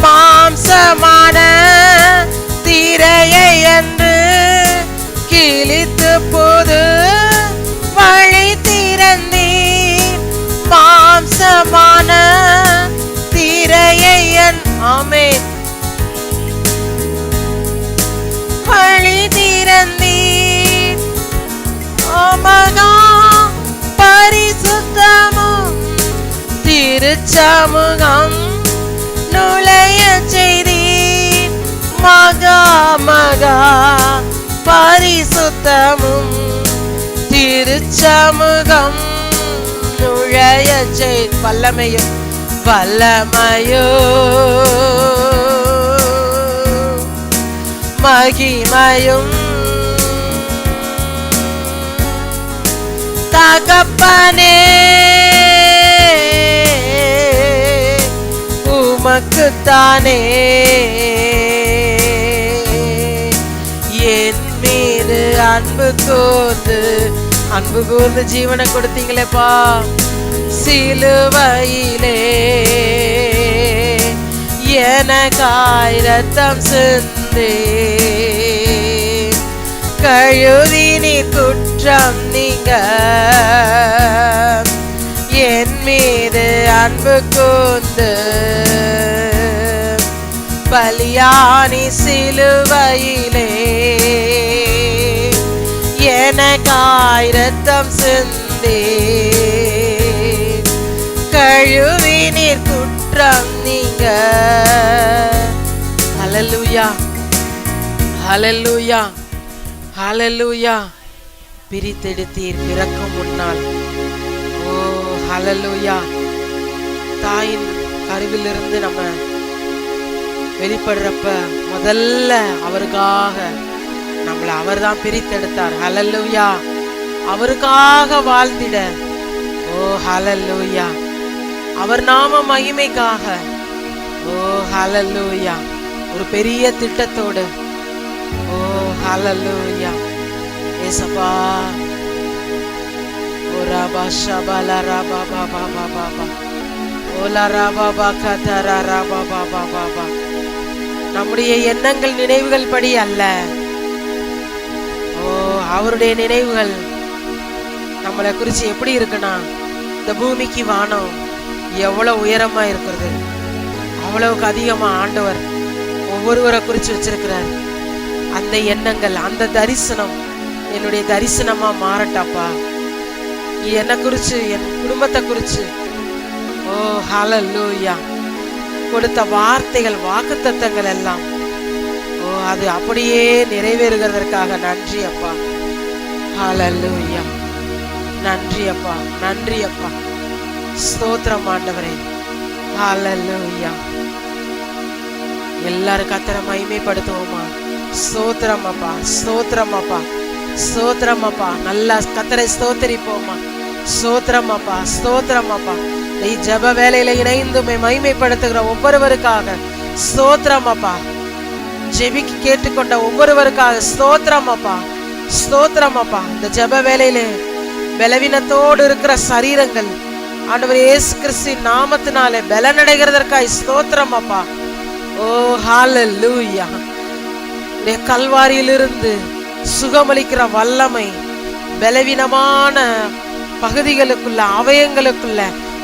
மாம்சமான திரையை என்று கிழித்து போது வழி திறந்தீர் மாம்சமான திரையை ஆமென் வழி திறந்தீர் மகா பரிசுத்தமும் திருச்சமூகம் நுழைய செய்தீர் மகா மகா பரிசுத்தமும் திருச்சமூகம் நுழைய செய் வல்லமையும் வல்லமையோ மகிமையும் தகப்பனே உமக்குத்தானே என் மீது அன்பு கூர்ந்து ஜீவனை கொடுத்தீங்களேப்பா சிலுவையிலே எனக்காய் ரத்தம் சிந்தி கழுவி நீர் குற்றம் நீங்க என் மீது அன்பு கூர்ந்து பலியானி சிலுவையிலே எனக்காய் ரத்தம் சிந்தி கழுவி நீர் குற்றம் நீங்க. ஹல்லேலூயா ஹல்லேலூயா ஹல்லேலூயா. பிரித்தெடுத்தீர் பிறக்கும் முன்னால். ஓ ஹல்லேலூயா. தாயின் கருவிலிருந்து நம்ம வெளிப்படுறப்ப முதல்ல அவருக்காக நம்மளை அவர் தான் பிரித்தெடுத்தார். ஹல்லேலூயா. அவருக்காக வாழ்ந்திட. ஓ ஹல்லேலூயா. அவர் நாம மகிமைக்காக. ஓ ஹல்லேலூயா. ஒரு பெரிய திட்டத்தோடு. ஓ ஹல்லேலூயா. ஏசப்பா. ஓ ரபா ஷபல ரபா பாபா பாபா ஓலா ரபா பகதரா ரபா பாபா பாபா. நம்முடைய எண்ணங்கள் நினைவுகள் படி அல்ல. ஓ அவருடைய நினைவுகள் நம்மளை குறிச்சு எப்படி இருக்குன்னா, இந்த பூமிக்கு வானம் எவ்வளவு உயரமா இருக்கிறது, அவ்வளவுக்கு அதிகமா ஆண்டவர் ஒவ்வொருவரை குறிச்சு வச்சிருக்கிறார். அந்த எண்ணங்கள், அந்த தரிசனம் என்னுடைய தரிசனமா மாறட்டாப்பா. என்னை குறிச்சு, என் குடும்பத்தை குறிச்சு ஓ ஹல்லேலூயா கொடுத்த வார்த்தைகள், வாக்குத்தத்தங்கள் எல்லாம் ஓ அது அப்படியே நிறைவேறுகிறதற்காக நன்றி அப்பா. ஹல்லேலூயா. நன்றி அப்பா, நன்றி அப்பா. ஸ்தோத்திரம் ஆண்டவரே. ஹல்லேலூயா. எல்லாரும் கர்த்தரை மகிமைப்படுத்துவோமா. ஸ்தோத்திரம் அப்பா, ஸ்தோத்திரம் அப்பா, ஸ்தோத்திரம் அப்பா. நல்லா கர்த்தரை ஸ்தோத்திரிப்போமா. ஸ்தோத்திரம் அப்பா, ஸ்தோத்திரம் அப்பா. ஜப வேலையில இணைந்து மகிமைப்படுத்துகிற ஒவ்வொருவருக்காக ஸ்தோத்திரம் அப்பா. ஜெபிக்கு கேட்டுக்கொண்ட ஒவ்வொருவருக்காக ஸ்தோத்திரம் அப்பா, ஸ்தோத்திரம் அப்பா. இந்த ஜப வேலையில பலவீனத்தோடு இருக்கிற சரீரங்கள் ஆண்டவர் இயேசு கிறிஸ்துவின் நாமத்தினாலே பலனடைகிறதற்காய் ஸ்தோத்திரம் அப்பா. ஓ ஹல்லேலூயா. கல்வாரியிலிருந்து சுகமளிக்கிற வல்லமை பலவீனமான பகுதிகளுக்குள்ள, அவயங்களுக்குள்ள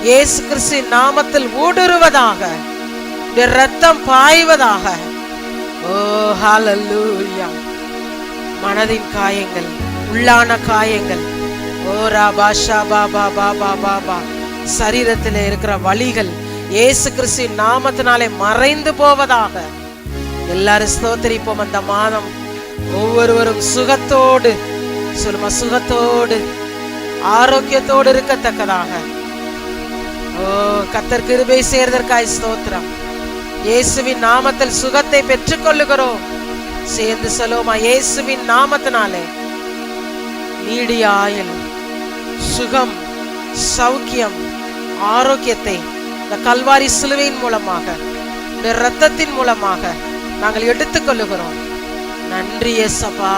இயேசு கிறிஸ்துவின் நாமத்தில் ஊடுருவதாக, ரத்தம் பாய்வதாக. ஓ ஹalleluya. மனதின் காயங்கள், உள்ளான காயங்கள், ஓ ராபா ஷபா பாபா பாபா, சரீரத்தில் இருக்கிற வலிகள் இயேசு கிறிஸ்துவின் நாமத்தினாலே மறைந்து போவதாக. எல்லாரும் ஸ்தோத்திரிப்போம். அந்த மாதம் ஒவ்வொருவரும் சுகத்தோடு, சொல்லுமா, சுகத்தோடு ஆரோக்கியத்தோடு இருக்கத்தக்கதாக. ஓ கர்த்தர் கிருபை செய்வதற்காய் ஸ்தோத்திரம். இயேசுவின் நாமத்தில் சுகத்தை பெற்றுக் கொள்ளுகிறோம். சேர்ந்து சொல்லுமா, இயேசுவின் நாமத்தினாலே நீடிய ஆயுள், சுகம், சௌக்கியம், ஆரோக்கியத்தை இந்த கல்வாரி சிலுவையின் மூலமாக, இந்த இரத்தத்தின் மூலமாக நாங்கள் எடுத்துக் கொள்ளுகிறோம். நன்றி இயேசப்பா.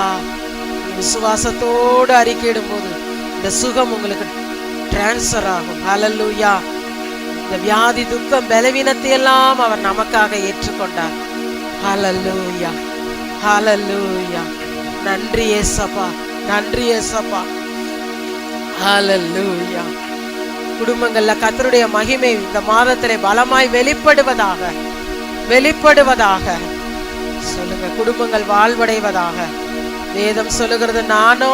விசுவாசத்தோடு அறிக்கையிடும் போது இந்த சுகம் உங்களுக்கு டிரான்ஸ்ஃபர் ஆகும். ஹல்லேலூயா. இந்த வியாதி, துக்கம், பலவீனத்தை எல்லாம் அவர் நமக்காக ஏற்றுக்கொண்டார். ஹல்லேலூயா, ஹல்லேலூயா. நன்றி இயேசப்பா, நன்றி இயேசப்பா. ஹல்லேலூயா. குடும்பங்கள்ல கர்த்தருடைய மகிமை இந்த மாதத்திலே பலமாய் வெளிப்படுவதாக, வெளிப்படுவதாக. சொல்லுங்க, குடும்பங்கள் வாழ்வடைவதாக. வேதம் சொல்லுகிறது, நானோ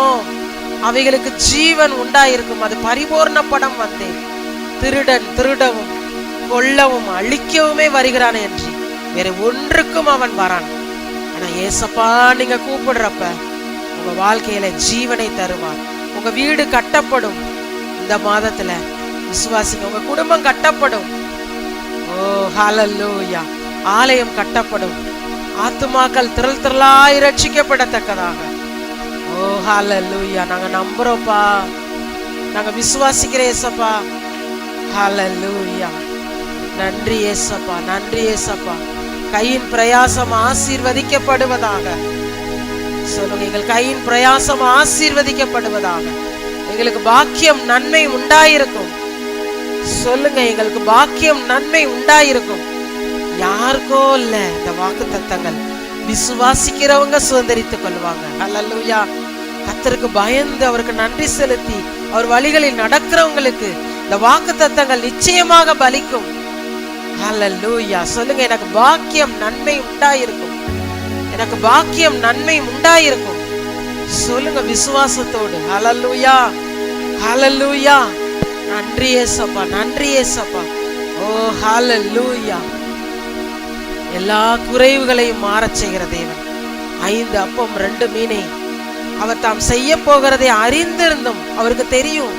அவைகளுக்கு ஜீவன் உண்டாயிருக்கும், அது பரிபூர்ணப்படம் வந்தேன். திருடன் திருடவும் கொல்லவும் அழிக்கவுமே வருகிறான் என்று வேற ஒன்றுக்கும் அவன் வரான். ஆனா ஏசப்பா நீங்க கூப்பிடுறப்ப உங்க வாழ்க்கையில ஜீவனை தருவார். உங்க வீடு கட்டப்படும். இந்த மாதத்துல விசுவாசிங்க, உங்க குடும்பம் கட்டப்படும். ஓ ஹல்லேலூயா. ஆலயம் கட்டப்படும். ஆத்துமாக்கள் திரள் திரளாய் ரட்சிக்கப்படத்தக்கதாக. ஓ ஹல்லேலூயா. நாங்க நம்புறோம்ப்பா, நாங்க விசுவாசிக்கிறோம் ஏசப்பா. ஹல்லேலூயா. நன்றி ஏசப்பா, நன்றி ஏசப்பா. கையின் பிரயாசம் ஆசீர்வதிக்கப்படுவதாக. சொல்லுங்க, எங்கள் கையின் பிரயாசம் ஆசீர்வதிக்கப்படுவதாக. எங்களுக்கு பாக்கியம் நன்மை உண்டாயிருக்கும். சொல்லுங்க, எங்களுக்கு பாக்கியம் நன்மை உண்டாயிருக்கும். யாருக்கோ இல்ல, இந்த வாக்கு தத்தங்கள் விசுவாசிக்கிறவங்க சுதந்திரித்துக் கொள்வாங்க. ஹல்லேலூயா. கர்த்தருக்கு பயந்து அவருக்கு நன்றி செலுத்தி அவர் வழிகளில் நடக்கிறவங்களுக்கு இந்த வாக்கு தத்தங்கள் நிச்சயமாக பலிக்கும். ஹல்லேலூயா. சொல்லுங்க, எனக்கு பாக்கியம் நன்மை உண்டாயிருக்கும், எனக்கு பாக்கியம் நன்மை உண்டாயிருக்கும். சொல்லுங்க விசுவாசத்தோடு. ஹல்லேலூயா, ஹல்லேலூயா. நன்றி ஏசப்பா, நன்றி ஏசப்பா. ஓ ஹல்லேலூயா. எல்லா குறைவுகளையும் மாறச் செய்கிற தேவன். 5 அப்பம் 2 மீனை அவர் தாம் செய்ய போகிறதை அறிந்திருந்தும் அவருக்கு தெரியும்.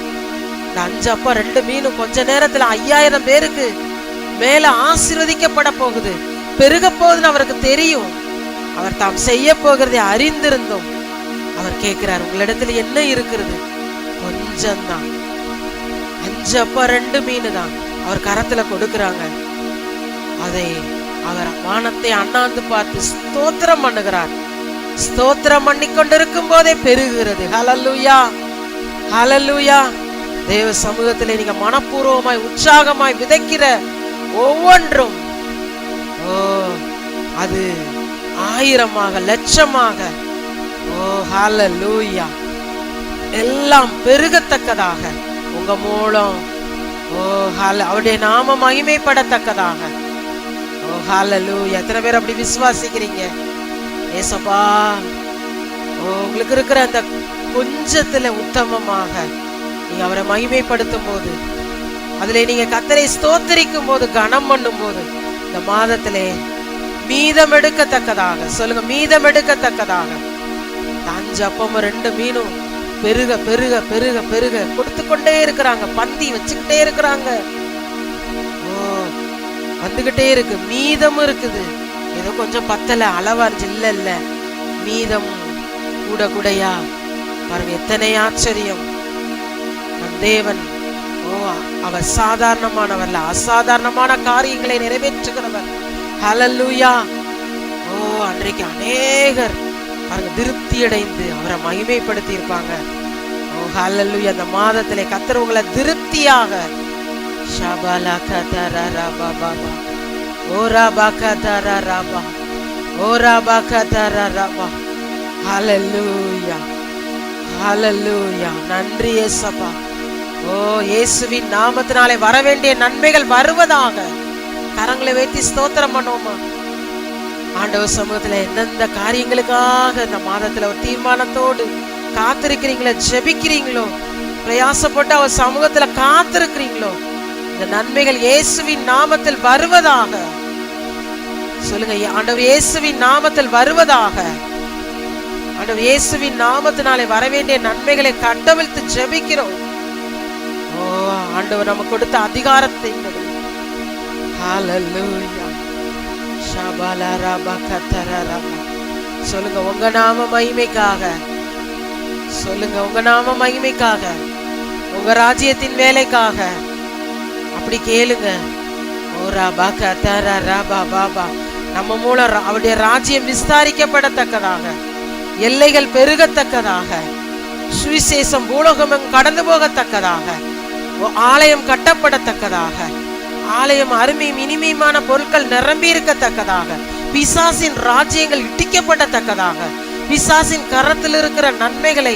இந்த 5 அப்பம் 2 மீனும் கொஞ்ச நேரத்துல 5000 பேருக்கு மேல ஆசீர்வதிக்கப்பட போகுது, பெருக போகுதுன்னு அவருக்கு தெரியும். அவர் தாம் செய்ய போகிறதை அறிந்திருந்தும் அவர் கேட்கிறார், உங்களிடத்துல என்ன இருக்கிறது? கொஞ்சம்தான். 5 அப்பம் 2 மீனு தான் அவர் கரத்துல கொடுக்கிறாங்க. அதை அவர் வானத்தை அண்ணாந்து பார்த்து ஸ்தோத்திரம் பண்ணுகிறார். ஸ்தோத்திரம் பண்ணி கொண்டிருக்கும் போதே பெருகிறது. ஹல்லேலூயா, ஹல்லேலூயா. தேவ சமூகத்திலே நீங்க மனப்பூர்வமாய் உற்சாகமாய் விதைக்கிற ஒவ்வொன்றும் ஓ அது 1000மாக லட்சமாக ஓ ஹல்லேலூயா எல்லாம் பெருகத்தக்கதாக உங்க மூலம் ஓ அவருடைய நாம மகிமைப்படத்தக்கதாக. ஓ ஹல்லேலூயா. எத்தனை பேர் அப்படி விசுவாசிக்கிறீங்க? ஏசப்பா, உங்களுக்கு இருக்கிற அந்த கொஞ்சத்துல உத்தமமாக நீங்க அவரை மகிமைப்படுத்தும் போது, அதுல நீங்க கர்த்தரை ஸ்தோத்திரிக்கும் போது, கனம் பண்ணும் போது, இந்த மாதத்திலே மீதம் எடுக்கத்தக்கதாக. சொல்லுங்க, மீதம் எடுக்கத்தக்கதாக. 5 அப்பமும் 2 மீனும் பெருக பெருக பெருக பெருக கொடுத்து கொண்டே இருக்கிறாங்க. பந்தி வச்சுக்கிட்டே இருக்கிறாங்க. ஓ வந்துகிட்டே இருக்கு. மீதமும் இருக்குது. ஏதோ கொஞ்சம் பத்தல, அளவாரிச்சு இல்ல, மீதம் கூட கூடையா. பாருங்க, எத்தனை ஆச்சரியம். நம் தேவன் அவர் சாதாரணமானவர்ல, அசாதாரணமான காரியங்களை நிறைவேற்றுகிறவர். ஹல்லேலூயா. அன்றைக்கு அநேகர் பாருங்க திருப்தி அடைந்து அவரை மகிமைப்படுத்தி இருப்பாங்க. ஹல்லேலூயா. அந்த மாதத்திலே கர்த்தர் உங்களை திருப்தியாக நன்றி ஏசப்பா. இயேசுவின் நாமத்தினாலே வரவேண்டிய நன்மைகள் வருவதாக. கரங்களை வைத்து ஸ்தோத்திரம் பண்ணுவோமா? ஆண்டவர் சமூகத்துல எந்தெந்த காரியங்களுக்காக இந்த மாதத்துல ஒரு தீர்மானத்தோடு காத்திருக்கிறீங்களோ, ஜெபிக்கிறீங்களோ, பிரயாசப்பட்டு அவர் சமூகத்துல காத்திருக்கிறீங்களோ, இந்த நன்மைகள் இயேசுவின் நாமத்தில் வருவதாக சொல்லுங்க. ஆண்டவர் இயேசுவின் நாமத்தில் வருவதாக. ஆண்டவர் இயேசுவின் நாமத்தினாலே வரவேண்டிய நன்மைகளை கட்டவிழ்த்து ஜெபிக்கிறோம். ஓ ஆண்டவர் நமக்கு கொடுத்த அதிகாரத்தை சொல்லுங்க. உங்க நாம மகிமைக்காக சொல்லுங்க. உங்க நாம மகிமைக்காக, உங்க ராஜ்யத்தின் வேலைக்காக அப்படி கேளுங்க. ஓ ராபா கதர ராபா பாபா, நம்ம மூலம் அவருடைய ராஜ்யம் விஸ்தாரிக்கப்படத்தக்கதாக, எல்லைகள் பெருகத்தக்கதாக, சுவிசேஷம் பூலோகம் கடந்து போகத்தக்கதாக, ஆலயம் கட்டப்படத்தக்கதாக, ஆலயம் அருமையும் இனிமையுமான பொருட்கள் நிரம்பி இருக்கத்தக்கதாக, பிசாசின் ராஜ்யங்கள் இடிக்கப்படத்தக்கதாக, பிசாசின் கரத்தில் இருக்கிற நன்மைகளை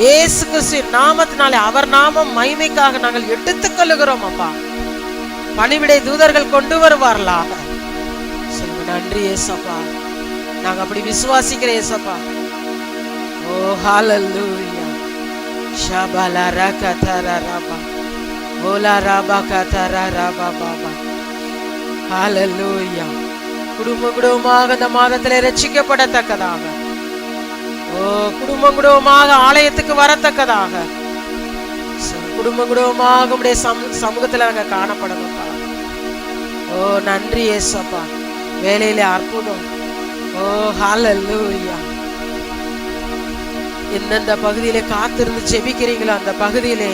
இயேசு கிறிஸ்துவின் நாமத்தினாலே அவர் நாமம் மகிமைக்காக நாங்கள் எடுத்துக் கொள்ளுகிறோம். அப்பா, பணிவிடை தூதர்கள் கொண்டு வருவார்களாக. சொல்லுங்க. நன்றி ஏசப்பா, நாங்க அப்படி விசுவாசிக்கிறேன் ஏசப்பா. ஓ ஹல்லேலூயா. ஷபல ரகதர ரபா ஓலா ரபா கதர ரபா பாபா. ஹல்லேலூயா. குடும்பமாக இந்த மாதத்திலே ரட்சிக்கப்படத்தக்கதாக, ஓ குடும்பமாக ஆலயத்துக்கு வரத்தக்கதாக, குடும்பமாக உடைய சமூகத்துல நாங்க காணப்படணும்ப்பா. ஓ நன்றி ஏசப்பா. வேலையிலே அற்புதம். ஓ ஹல்லேலூயா. எந்தெந்த பகுதியிலே காத்திருந்து ஜெபிக்கிறீங்களோ அந்த பகுதியிலே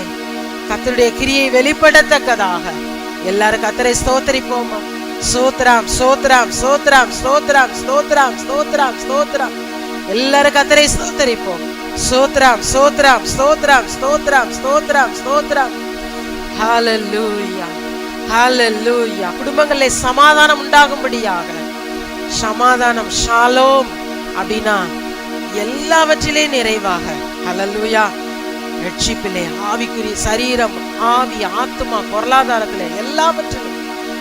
கர்த்தருடைய கிரியை வெளிப்படத்தக்கதாக எல்லாரும் கர்த்தரை ஸ்தோத்திரிப்போமா. ஸ்தோத்திரம் ஸ்தோத்திரம் ஸ்தோத்திரம் ஸ்தோத்திரம் ஸ்தோத்திரம் ஸ்தோத்திரம் ஸ்தோத்திரம். எல்லாரும் கர்த்தரை ஸ்தோத்திரிப்போம். ஸ்தோத்திரம் ஸ்தோத்திரம் ஸ்தோத்திரம் ஸ்தோத்திரம் ஸ்தோத்திரம் ஸ்தோத்திரம். ஹல்லேலூயா ஹல்லேலூயா. குடும்பங்களிலே சமாதானம் உண்டாகும்படியாக, சமாதானம் ஷாலோம் அப்படின்னா எல்லாவற்றிலே நிறைவாக, ஹல்லேலூயா, ரட்சிப்பிலே, ஆவிக்குரிய சரீரம், ஆவி, ஆத்மா, பொருளாதாரத்திலே எல்லாவற்றிலும்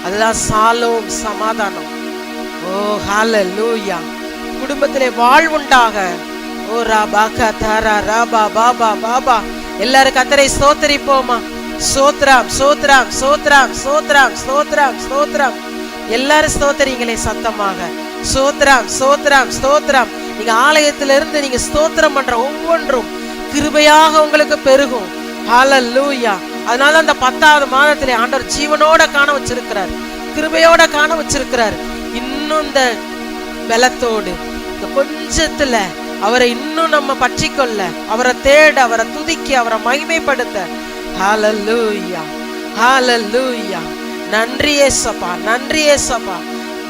அதுதான் சாலோம், சமாதானம். ஓ ஹல்லேலூயா. குடும்பத்திலே வாழ்வுண்டாக. ஓ ராபா கதரா ராபா பாபா பாபா. எல்லாரும் கர்த்தரை ஸ்தோத்திரிப்போமா. ஸ்தோத்திரம் ஸ்தோத்திரம் ஸ்தோத்திரம் ஸ்தோத்திரம் ஸ்தோத்திரம் ஸ்தோத்திரம். எல்லாரும் ஸ்தோத்திரிங்களே சத்தமாக. ஸ்தோத்திரம் ஸ்தோத்திரம் ஸ்தோத்திரம். நீங்க ஆலயத்திலிருந்து நீங்க ஸ்தோத்திரம் பண்ற ஒவ்வொன்றும் கிருபையாக உங்களுக்கு பெருகும். ஹல்லேலூயா. அதனால அந்த 10வது மாதத்திலே ஆண்டவர் ஜீவனோட காண வச்சிருக்கிறார், கிருபையோட காண வச்சிருக்கிறார். இன்னும் இந்த பலத்தோடு இந்த கொஞ்சத்துல அவரை இன்னும் நம்ம பற்றிக்கொள்ள, அவரை தேட, அவரை துதிக்க, அவரை மகிமைப்படுத்த. ஹல்லேலூயா ஹல்லேலூயா. நன்றி ஏசப்பா, நன்றி ஏசப்பா.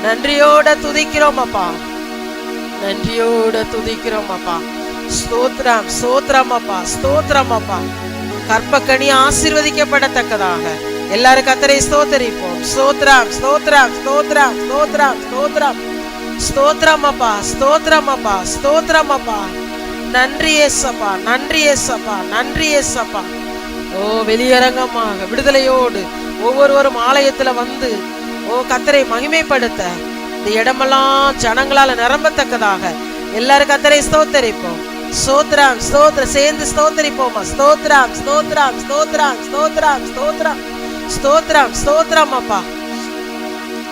நன்றியோட துதிக்கிறோம் அப்பா, நன்றியோட துதிக்கிறோம் அப்பா. ஸ்தோத்திரம் ஸ்தோத்திரம் அப்பா, ஸ்தோத்திரம் அப்பா. கற்பக்கனி ஆசீர்வதிக்கப்படத்தக்கதாக எல்லாரும் கர்த்தரை ஸ்தோத்திரிப்போம். ஸ்தோத்திரம் ஸ்தோத்திரம் ஸ்தோத்திரம் ஸ்தோத்திரம் ஸ்தோத்திரம் ஸ்தோத்திரம் அப்பா, ஸ்தோத்திரம் அப்பா, ஸ்தோத்திரம் அப்பா. நன்றி ஏசப்பா, நன்றி ஏசப்பா, நன்றி ஏசப்பா. ஓ வெளியரங்கமாக விடுதலையோடு ஒவ்வொருவரும் ஆலயத்துல வந்து ஓ கர்த்தரை மகிமைப்படுத்த இந்த இடமெல்லாம் ஜனங்களால நிரம்பத்தக்கதாக எல்லாரும் கர்த்தரை ஸ்தோத்திரிப்போம். ஸ்தோத்திரம் ஸ்தோத்திரம் சேர்ந்து ஸ்தோத்திரிப்போமா. ஸ்தோத்திரம் ஸ்தோத்திரம் ஸ்தோத்திரம் ஸ்தோத்திரம் ஸ்தோத்திரம் ஸ்தோத்திரம் ஸ்தோத்திரம் அப்பா.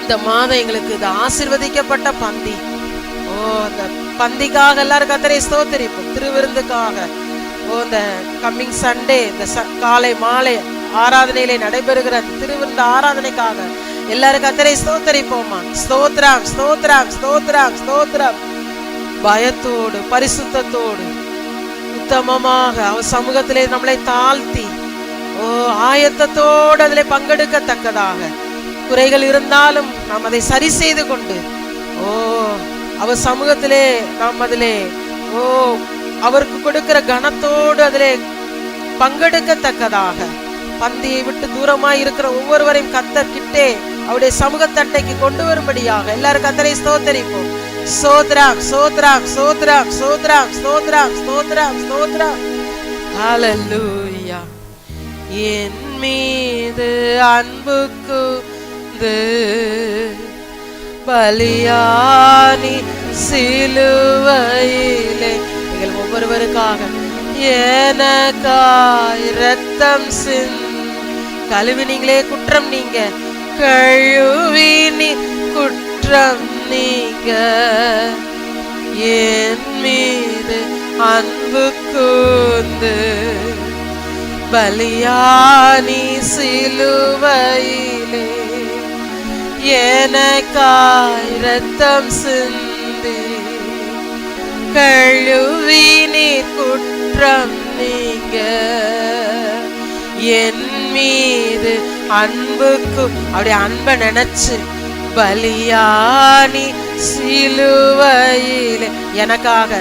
இந்த மாதம் எங்களுக்கு இது ஆசீர்வதிக்கப்பட்ட பந்தி. ஓ அந்த பந்திக்காக எல்லாரும் கர்த்தரை ஸ்தோத்திரிப்போம். திருவிருந்துக்காக, ஓ இந்த கம்மிங் சண்டே இந்த காலை மாலை ஆராதனையிலே நடைபெறுகிற திருவிருந்து ஆராதனைக்காக எல்லாரும் கர்த்தரை ஸ்தோத்திரிப்போமா. ஸ்தோத்திரம் ஸ்தோத்திரம் ஸ்தோத்திரம் ஸ்தோத்திரம். பயத்தோடு பரிசுத்தத்தோடு உத்தமமாக அவர் சமூகத்திலே நம்மளை தாழ்த்தி ஓ ஆயத்தத்தோடு அதிலே பங்கெடுக்கத்தக்கதாக, குறைகள் இருந்தாலும் நாம் அதை சரி செய்து கொண்டு ஓ அவர் சமூகத்திலே நாம் அதிலே ஓ அவருக்கு கொடுக்கிற கனத்தோடு அதிலே பங்கெடுக்கத்தக்கதாக, பந்தியை விட்டு தூரமாய் இருக்கிற ஒவ்வொருவரையும் கர்த்தர் கிட்டே அவருடைய சமூகத்தட்டைக்கு கொண்டு வரும்படியாக எல்லாரும் கர்த்தரை ஸ்தோத்திரிப்போம். ஸ்தோத்திரம் ஸ்தோத்திரம் ஸ்தோத்திரம் ஸ்தோத்திரம் ஸ்தோத்திரம் ஸ்தோத்திரம் ஸ்தோத்திரம். ஹல்லேலூயா. என் மீது அன்பு கூர்ந்து பலியானி சிலுவையிலே. நீங்கள் ஒவ்வொருவருக்காக எனக்காய் இரத்தம் கழுவினீங்களே, குற்றம் நீங்க கழுவினி குற்றம் நீங்க என் மீது அன்பு கூர்ந்து பலியானி சிலுவையிலே எனக்காய் இரத்தம் சிந்தி கழுவினி குற்றம் நீங்க என் மீது அன்புக்கு. அப்படியே அன்பை நினைச்சு பலியானி சிலுவையிலே எனக்காக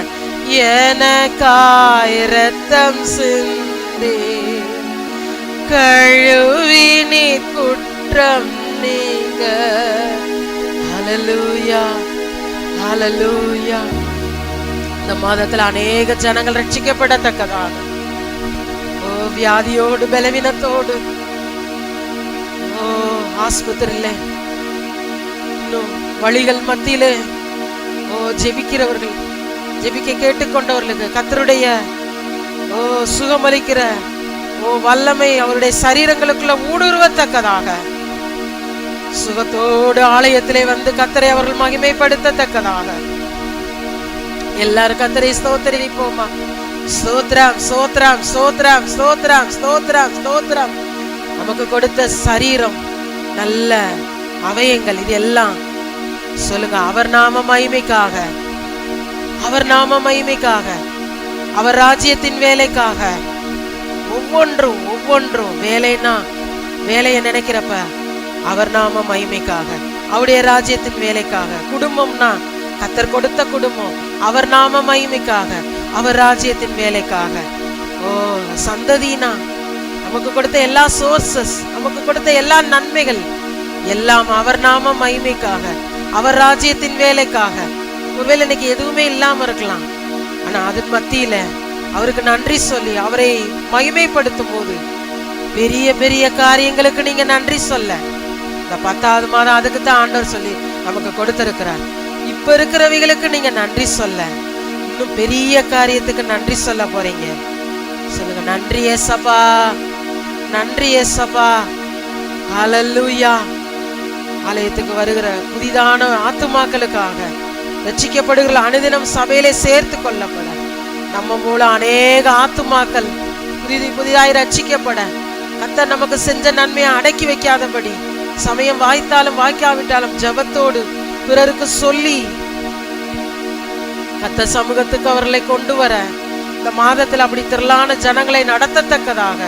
இரத்தம் சிந்தி கழுவினி குற்றம் நீங்க. ஹல்லேலூயா, ஹல்லேலூயா. இந்த மாதத்துல அநேக ஜனங்கள் ரட்சிக்கப்படத்தக்கதாக, வியாதியோடு பலவீனத்தோடு ஆஸ்பத்திரியில இன்னும் வழிகள் மத்தியிலே ஜெபிக்கிறவர்கள், ஜெபிக்க கேட்டுக்கொண்டவர்களுக்கு கர்த்தருடைய சுகமளிக்கிற வல்லமை அவருடைய சரீரங்களுக்குள்ள ஊடுருவத்தக்கதாக, சுகத்தோடு ஆலயத்திலே வந்து கர்த்தரை அவர்கள் மகிமைப்படுத்தத்தக்கதாக எல்லாரும் கர்த்தரை ஸ்தோத்திரிப்போமா. ஸ்தோத்திரம், ஸ்தோத்திரம், ஸ்தோத்திரம், ஸ்தோத்திரம், ஸ்தோத்திரம், ஸ்தோத்திரம். நமக்கு கொடுத்த சரீரம், நல்ல அவயங்கள், இது எல்லாம் சொல்லுங்க அவர் நாம மகிமைக்காக, அவர் நாம மகிமைக்காக, அவர் ராஜ்யத்தின் வேலைக்காக. ஒவ்வொன்றும் ஒவ்வொன்றும் வேலைன்னா வேலையை நினைக்கிறப்ப அவர் நாம மகிமைக்காக, அவருடைய ராஜ்யத்தின் வேலைக்காக. குடும்பம்னா கர்த்தர் கொடுத்த குடும்பம் அவர் நாம மகிமைக்காக, அவர் ராஜ்யத்தின் வேலைக்காக. சந்ததினா நமக்கு கொடுத்த எல்லா சோர்சஸ், நமக்கு கொடுத்த எல்லா நன்மைகள் எல்லாம் அவர் நாம மகிமைக்காக, அவர் ராஜ்யத்தின் வேலைக்காக. ஒருவேளை இன்னைக்கு எதுவுமே இல்லாம இருக்கலாம், ஆனா அதன் மத்தியில அவருக்கு நன்றி சொல்லி அவரை மகிமைப்படுத்தும் போது பெரிய பெரிய காரியங்களுக்கு நீங்க நன்றி சொல்ல. இந்த 10வது மாதம் அதுக்கு தான் ஆண்டவர் சொல்லி நமக்கு கொடுத்திருக்கிறார். இப்ப இருக்கிறவைகளுக்கு நீங்க நன்றி சொல்ல, இன்னும் பெரிய காரியத்துக்கு நன்றி சொல்ல போறீங்க. சொல்லுங்க, நன்றி ஏசப்பா, நன்றி ஏசப்பா. ஹல்லேலூயா. ஆலயத்துக்கு வருகிற புதிதான ஆத்துமாக்களுக்காக, ரட்சிக்கப்படுகிற அனுதினம் சபையிலே சேர்த்து கொள்ளப்பட, நம்ம மூலம் அநேக ஆத்துமாக்கள் புதிதாய் ரட்சிக்கப்பட, கர்த்தர் நமக்கு செஞ்ச நன்மையை அடக்கி வைக்காதபடி, சமயம் வாய்த்தாலும் வாய்க்காவிட்டாலும் ஜெபத்தோடு பிறருக்கு சொல்லி கர்த்தர் சமூகத்துக்கு அவர்களை கொண்டு வர, இந்த மாதத்தில் அப்படி திரளான ஜனங்களை நடத்தத்தக்கதாக.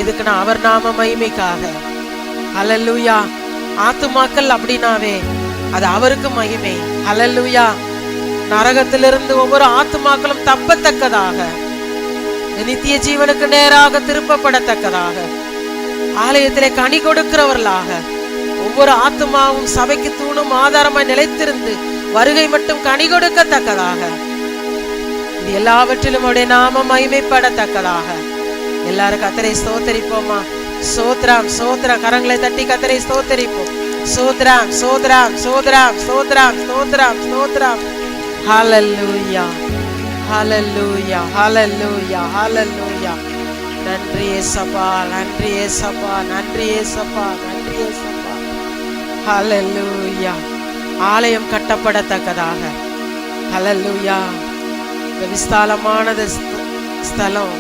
எதுக்குன்னா அவர் நாம மகிமைக்காக. ஹல்லேலூயா. ஆத்துமாக்கள் அப்படின்னாவே அது அவருக்கு மகிமை. ஹல்லேலூயா. நரகத்திலிருந்து ஒவ்வொரு ஆத்துமாக்களும் தப்பத்தக்கதாக, நித்திய ஜீவனுக்கு நேராக திருப்பப்படத்தக்கதாக, ஆலயத்திலே கனி கொடுக்கிறவர்களாக ஒவ்வொரு ஆத்துமாவும் சபைக்கு தூணும் ஆதாரமாய் நிலைத்திருந்து வருகை மட்டும் கனி கொடுக்கத்தக்கதாக, இது எல்லாவற்றிலும் அவருடைய நாம மகிமைப்படத்தக்கதாக. எல்லாரும் கர்த்தரை ஸ்தோத்தரிப்போமா. சோத்ராம் சோத்ராம். கரங்களை தட்டி கர்த்தரை ஸ்தோத்தரிப்போம். சோத்ராம் சோத்ராம் சோத்ராம் சோத்ராம் சோத்ராம் சோத்ராம். ஹல்லேலூயா, ஹல்லேலூயா, ஹல்லேலூயா, ஹல்லேலூயா. நன்றி ஏசப்பா, நன்றி ஏசப்பா, நன்றி ஏசப்பா, நன்றி ஏசப்பா. ஹல்லேலூயா. ஆலயம் கட்டப்படத்தக்கதாக. ஹல்லேலூயா. இந்த விஸ்தாலமானது ஸ்தலம்,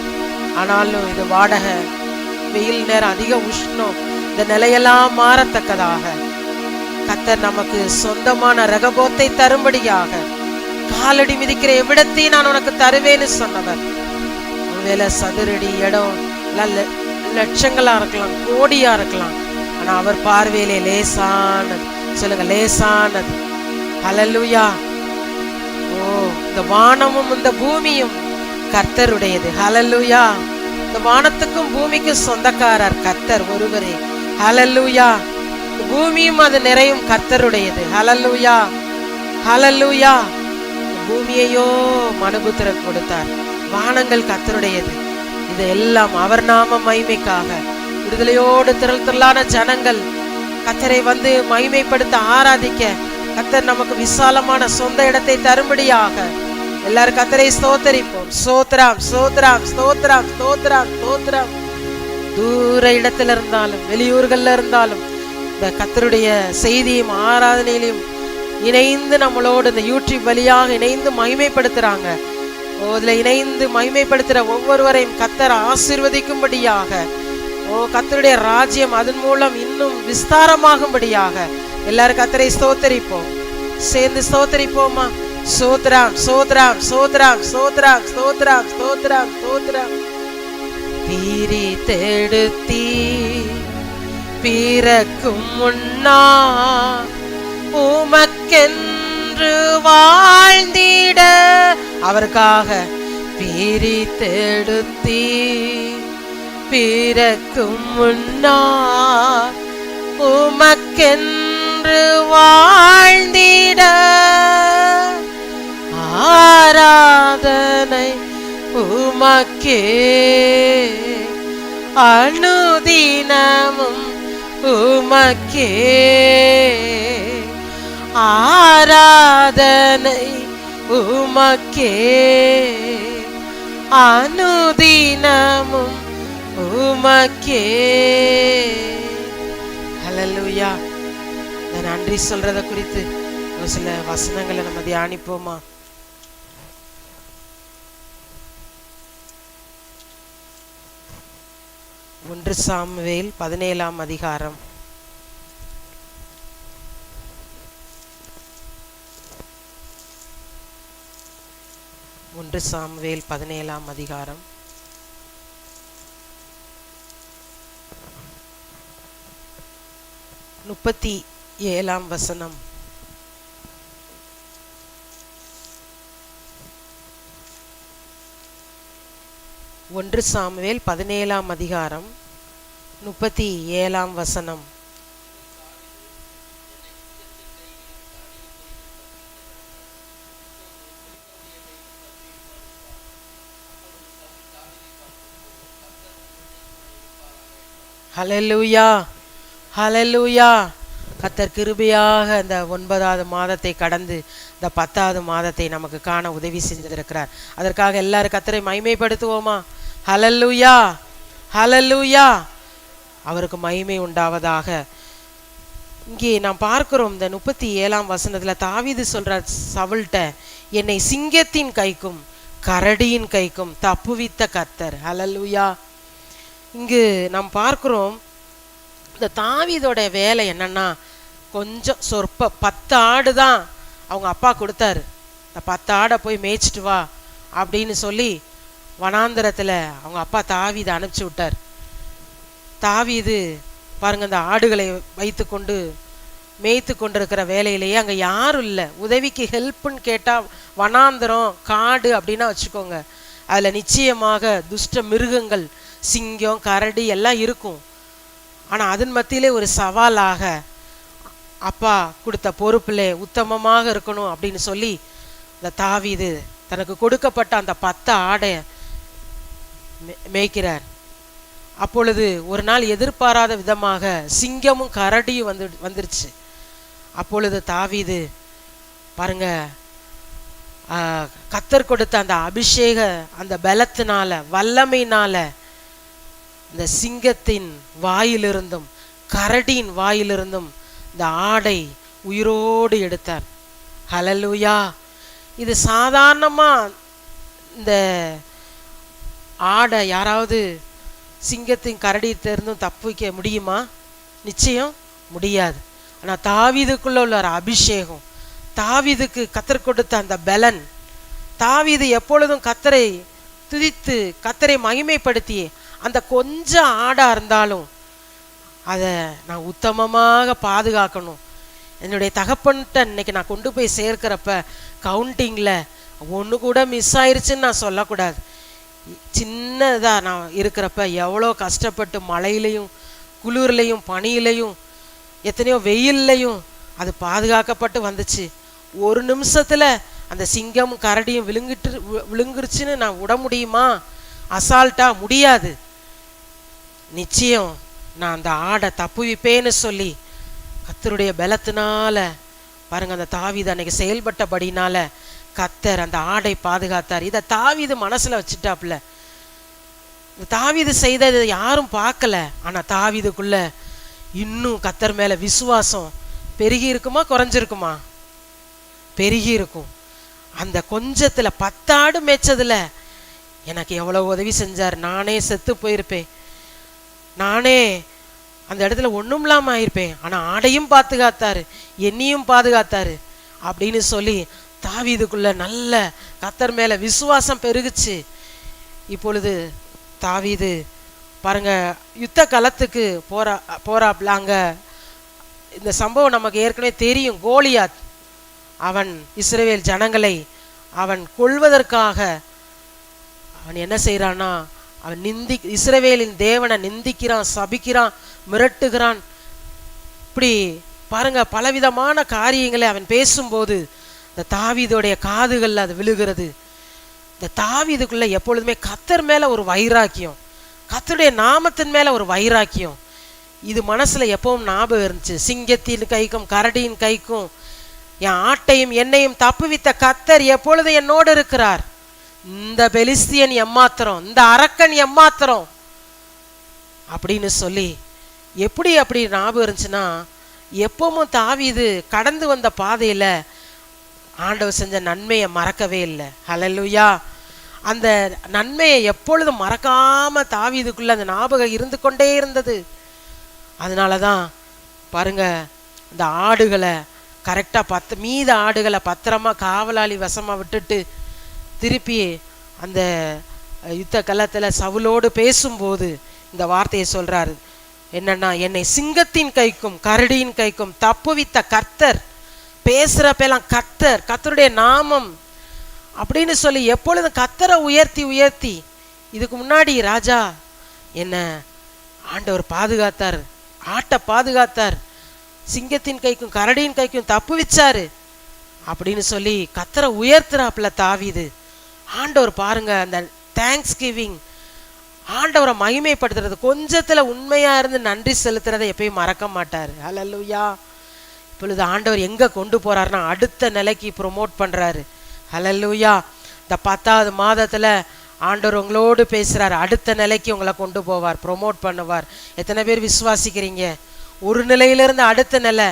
ஆனாலும் இது வாடகை, வெயில் நேரம், அதிக உஷ்ணம், இந்த நிலையெல்லாம் மாறத்தக்கதாக கர்த்தர் நமக்கு சொந்தமான ரகபோத்தை தரும்படியாக, காலடி மிதிக்கிற எவ்விடத்தையும் நான் உனக்கு தருவேன்னு சொன்னவர். ஒருவேளை சதுரடி இடம் லட்சங்களா இருக்கலாம், கோடியா இருக்கலாம், ஆனா அவர் பார்வையிலே லேசானது. சொல்லுங்க, லேசானது. ஹல்லேலூயா. இந்த வானமும் இந்த பூமியும் கர்த்தருடையது. ஹல்லேலூயா. இந்த வானத்துக்கும் பூமிக்கும் சொந்தக்காரர் கர்த்தர் ஒருவரே. ஹல்லேலூயா. பூமியும் அது நிறையும் கர்த்தருடையது. ஹல்லேலூயா, ஹல்லேலூயா. பூமியையோ மனுபுத்திரர் கொடுத்தார், வானங்கள் கர்த்தருடையது. இது எல்லாம் அவர் நாம மகிமைக்காக. விடுதலையோடு திரளான ஜனங்கள் கர்த்தரை வந்து மகிமைப்படுத்த ஆராதிக்க கர்த்தர் நமக்கு விசாலமான சொந்த இடத்தை தரும்படியாக எல்லாரும் கர்த்தரை ஸ்தோத்தரிப்போம். ஸ்தோத்திரம், ஸ்தோத்திரம், ஸ்தோத்திரம், ஸ்தோத்திரம், ஸ்தோத்திரம். தூர இடத்துல இருந்தாலும் வெளியூர்கள்ல இருந்தாலும் இந்த கர்த்தருடைய செய்தியும் ஆராதனையிலையும் இணைந்து நம்மளோடு இந்த யூடியூப் வழியாக இணைந்து மகிமைப்படுத்துறாங்க. அதுல இணைந்து மகிமைப்படுத்துற ஒவ்வொருவரையும் கர்த்தர் ஆசீர்வதிக்கும்படியாக, கர்த்தருடைய ராஜ்யம் அதன் மூலம் இன்னும் விஸ்தாரமாகும்படியாக எல்லாரும் கர்த்தரை ஸ்தோத்தரிப்போம். சேர்ந்து ஸ்தோத்தரிப்போமா? ஸ்தோத்திரம், ஸ்தோத்திரம், ஸ்தோத்திரம், ஸ்தோத்திரம், ஸ்தோத்திரம், ஸ்தோத்திரம், ஸ்தோத்திரம். பிரித்தெடுத்தீ பிறக்கும் முன்னா உமக்கென்று வாழ்ந்திட அவருக்காக பிரித்தெடுத்தீ பிறக்கும் முன்னா உமக்கென்று வாழ்ந்திட ஆராதனை உமக்கே அனுதினமும் உமக்கே ஆராதனை உமக்கே அனுதினமும் உமக்கே. ஹல்லேலூயா. நன்றி சொல்றத குறித்து ஒரு சில வசனங்களை நம்ம தியானிப்போமா? ஒன்று சாமுவேல் 17ஆம் அதிகாரம். ஒன்று சாமுவேல் 17ஆம் அதிகாரம் 37ஆம் வசனம். ஒன்று சாமுவேல் 17ஆம் அதிகாரம் 37ஆம் வசனம். ஹல்லேலூயா, ஹல்லேலூயா. கர்த்தர் கிருபையாக இந்த 9வது மாதத்தை கடந்து இந்த 10வது மாதத்தை நமக்கு காண உதவி செஞ்சிருக்கிறார். அதற்காக எல்லாரும் கர்த்தரை மகிமைப்படுத்துவோமா? ஹல்லேலூயா, ஹல்லேலூயா. அவருக்கு மகிமை உண்டாவதாக. இங்கே நாம் பார்க்கிறோம் இந்த 37ஆம் வசனத்துல தாவீது சொல்றார் சவுல்ட்ட, என்னை சிங்கத்தின் கைக்கும் கரடியின் கைக்கும் தப்புவித்த கர்த்தர். ஹல்லேலூயா. இங்கு நாம் பார்க்கிறோம் இந்த தாவீதோட வேலை என்னன்னா, கொஞ்சம் சொற்ப 10 ஆடு தான் அவங்க அப்பா கொடுத்தாரு. இந்த 10 ஆடை போய் மேய்ச்சிட்டு வா அப்படின்னு சொல்லி வனாந்தரத்தில் அவங்க அப்பா தாவீதை அனுப்பிச்சி விட்டார். தாவீது பாருங்க, இந்த ஆடுகளை வைத்து கொண்டு மேய்த்து கொண்டிருக்கிற வேலையிலேயே அங்கே யாரும் இல்லை. உதவிக்கு ஹெல்ப்புன்னு கேட்டால் வனாந்தரம் காடு அப்படின்னா வச்சுக்கோங்க, அதில் நிச்சயமாக துஷ்ட மிருகங்கள் சிங்கம் கரடி எல்லாம் இருக்கும். ஆனால் அதன் மத்தியிலே ஒரு சவாலாக அப்பா கொடுத்த பொறுப்பில் உத்தமமாக இருக்கணும் அப்படின்னு சொல்லி இந்த தாவீது தனக்கு கொடுக்கப்பட்ட அந்த 10 ஆடை மேய்க்கிறார். அப்பொழுது ஒரு நாள் எதிர்பாராத விதமாக சிங்கமும் கரடியும் வந்துருச்சு. அப்பொழுது தாவீது பாருங்க, கர்த்தர் கொடுத்த அந்த அபிஷேக அந்த பலத்தினால வல்லமையினால இந்த சிங்கத்தின் வாயிலிருந்தும் கரடியின் வாயிலிருந்தும் இந்த ஆடை உயிரோடு எடுத்தார். ஹல்லேலூயா. இது சாதாரணமா இந்த ஆடை யாராவது சிங்கத்தின் கரடியிலிருந்தும் தப்பிக்க முடியுமா? நிச்சயம் முடியாது. ஆனால் தாவீதுக்குள்ள உள்ள ஒரு அபிஷேகம், தாவீதுக்கு கர்த்தர் கொடுத்த அந்த பலன், தாவீது எப்பொழுதும் கர்த்தரை துதித்து கர்த்தரை மகிமைப்படுத்தி அந்த கொஞ்சம் ஆடா இருந்தாலும் அதை நான் உத்தமமாக பாதுகாக்கணும். என்னுடைய தகப்பன்கிட்ட இன்னைக்கு நான் கொண்டு போய் சேர்க்கிறப்ப கவுண்டிங்கில் ஒன்று கூட மிஸ் ஆயிடுச்சுன்னு நான் சொல்லக்கூடாது. சின்னதாக நான் இருக்கிறப்ப எவ்வளோ கஷ்டப்பட்டு மழையிலையும் குளிர்லையும் பனியிலையும் எத்தனையோ வெயில்லையும் அது பாதுகாக்கப்பட்டு வந்துச்சு. ஒரு நிமிஷத்தில் அந்த சிங்கம் கரடியும் விழுங்குருச்சுன்னு நான் விட முடியுமா? அசால்ட்டா முடியாது. நிச்சயம் நான் அந்த ஆடை தப்புவிப்பேன்னு சொல்லி கர்த்தருடைய பலத்தினால பாருங்க, அந்த தாவீது அன்னைக்கு செயல்பட்டபடினால கர்த்தர் அந்த ஆடை பாதுகாத்தார். இதை தாவீது மனசுல வச்சுட்டாப்புல. தாவீது செய்தது யாரும் பார்க்கல. ஆனா தாவீதுக்குள்ள இன்னும் கர்த்தர் மேல விசுவாசம் பெருகி இருக்குமா குறைஞ்சிருக்குமா? பெருகி இருக்கும். அந்த கொஞ்சத்துல 10 ஆடு மேய்ச்சதுல எனக்கு எவ்வளவு உதவி செஞ்சார். நானே செத்து போயிருப்பேன், நானே அந்த இடத்துல ஒண்ணும் இல்லாம ஆயிருப்பேன். ஆனா ஆடையும் பாதுகாத்தாரு, என்னையும் பாதுகாத்தாரு அப்படின்னு சொல்லி தாவீதுக்குள்ள நல்ல கர்த்தர் மேல விசுவாசம் பெருகுச்சு. இப்பொழுது தாவீது பாருங்க, யுத்த களத்துக்கு போறாப்ல. அங்க இந்த சம்பவம் நமக்கு ஏற்கனவே தெரியும். கோலியாத் அவன் இஸ்ரவேல் ஜனங்களை அவன் கொல்வதற்காக அவன் என்ன செய்யறான்னா, அவன் இஸ்ரவேலின் தேவனை நிந்திக்கிறான், சபிக்கிறான், மிரட்டுகிறான். இப்படி பாருங்க, பலவிதமான காரியங்களை அவன் பேசும்போது இந்த தாவீதுடைய காதுகள்ல அது விழுகிறது. இந்த தாவீதுக்குள்ள எப்பொழுதுமே கர்த்தர் மேல ஒரு வைராக்கியம், கர்த்தருடைய நாமத்தின் மேல ஒரு வைராக்கியம், இது மனசுல எப்பவும் ஞாபகம் இருந்துச்சு. சிங்கத்தின் கைக்கும் கரடியின் கைக்கும் என் ஆட்டையும் என்னையும் தப்புவித்த கர்த்தர் எப்பொழுது என்னோடு இருக்கிறார். இந்த பெலிஸ்தியன் எம்மாத்திரம், இந்த அரக்கன் எம்மாத்திரம் அப்படின்னு சொல்லி எப்படி அப்படி ஞாபகம் இருந்துச்சுன்னா, எப்பவும் தாவீது கடந்து வந்த பாதையில ஆண்டவர் செஞ்ச நன்மையை மறக்கவே இல்லை. ஹல்லேலூயா. அந்த நன்மையை எப்பொழுதும் மறக்காம தாவீதுக்குள்ள அந்த ஞாபகம் இருந்து கொண்டே இருந்தது. அதனாலதான் பாருங்க, இந்த ஆடுகளை கரெக்டா மீத ஆடுகளை பத்திரமா காவலாளி வசமா விட்டுட்டு திருப்பி அந்த யுத்த களத்துல சவுலோடு பேசும்போது இந்த வார்த்தையை சொல்றாரு. என்னன்னா, என்னை சிங்கத்தின் கைக்கும் கரடியின் கைக்கும் தப்புவித்த கர்த்தர். பேசுறப்பெல்லாம் கர்த்தர், கர்த்தருடைய நாமம் அப்படின்னு சொல்லி எப்பொழுதும் கர்த்தரை உயர்த்தி உயர்த்தி. இதுக்கு முன்னாடி ராஜா என்ன ஆண்டவர் பாதுகாத்தார், ஆட்டை பாதுகாத்தார், சிங்கத்தின் கைக்கும் கரடியின் கைக்கும் தப்பு வச்சாரு அப்படின்னு சொல்லி கர்த்தரை உயர்த்துறாப்புல தாவீது. ஆண்டவர் பாருங்க, அந்த தேங்க்ஸ் கிவிங், ஆண்டவரை மகிமைப்படுத்துறது, கொஞ்சத்துல உண்மையா இருந்து நன்றி செலுத்துறதை எப்பயும் மறக்க மாட்டாரு. ஹல்லேலூயா. இப்பொழுது ஆண்டவர் எங்க கொண்டு போறாருன்னா அடுத்த நிலைக்கு ப்ரொமோட் பண்றாரு. ஹல்லேலூயா. இந்த 10வது மாதத்துல ஆண்டவர் உங்களோடு பேசுறாரு. அடுத்த நிலைக்கு உங்களை கொண்டு போவார், ப்ரொமோட் பண்ணுவார். எத்தனை பேர் விசுவாசிக்கிறீங்க? ஒரு நிலையிலிருந்து அடுத்த நிலை.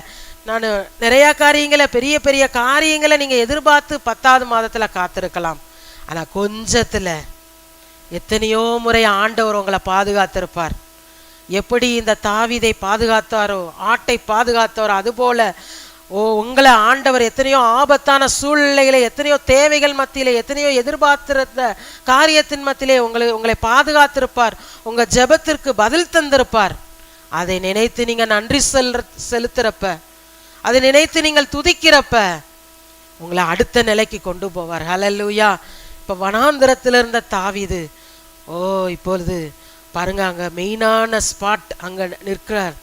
நான் நிறைய காரியங்களை, பெரிய பெரிய காரியங்களை நீங்க எதிர்பார்த்து 10வது மாதத்துல காத்திருக்கலாம். ஆனா கொஞ்சத்துல எத்தனையோ முறை ஆண்டவர் உங்களை பாதுகாத்திருப்பார். எப்படி இந்த தாவீதை பாதுகாத்தாரோ, ஆட்டை பாதுகாத்தாரோ, அதுபோல உங்களை ஆண்டவர் எத்தனையோ ஆபத்தான சூழ்நிலைகளை, எத்தனையோ தேவைகள் மத்தியிலே, எத்தனையோ எதிர்பார்த்திருந்த காரியத்தின் மத்தியிலே உங்களை பாதுகாத்திருப்பார். உங்க ஜெபத்திற்கு பதில் தந்திருப்பார். அதை நினைத்து நீங்க நன்றி செலுத்துறப்ப, அதை நினைத்து நீங்கள் துதிக்கிறப்ப உங்களை அடுத்த நிலைக்கு கொண்டு போவார். ஹல்லேலூயா. இப்ப வனாந்திரத்தில் இருந்த தாவீது இப்பொழுது பாருங்க, அங்க மெயினான ஸ்பாட் அங்க நிற்கிறார்.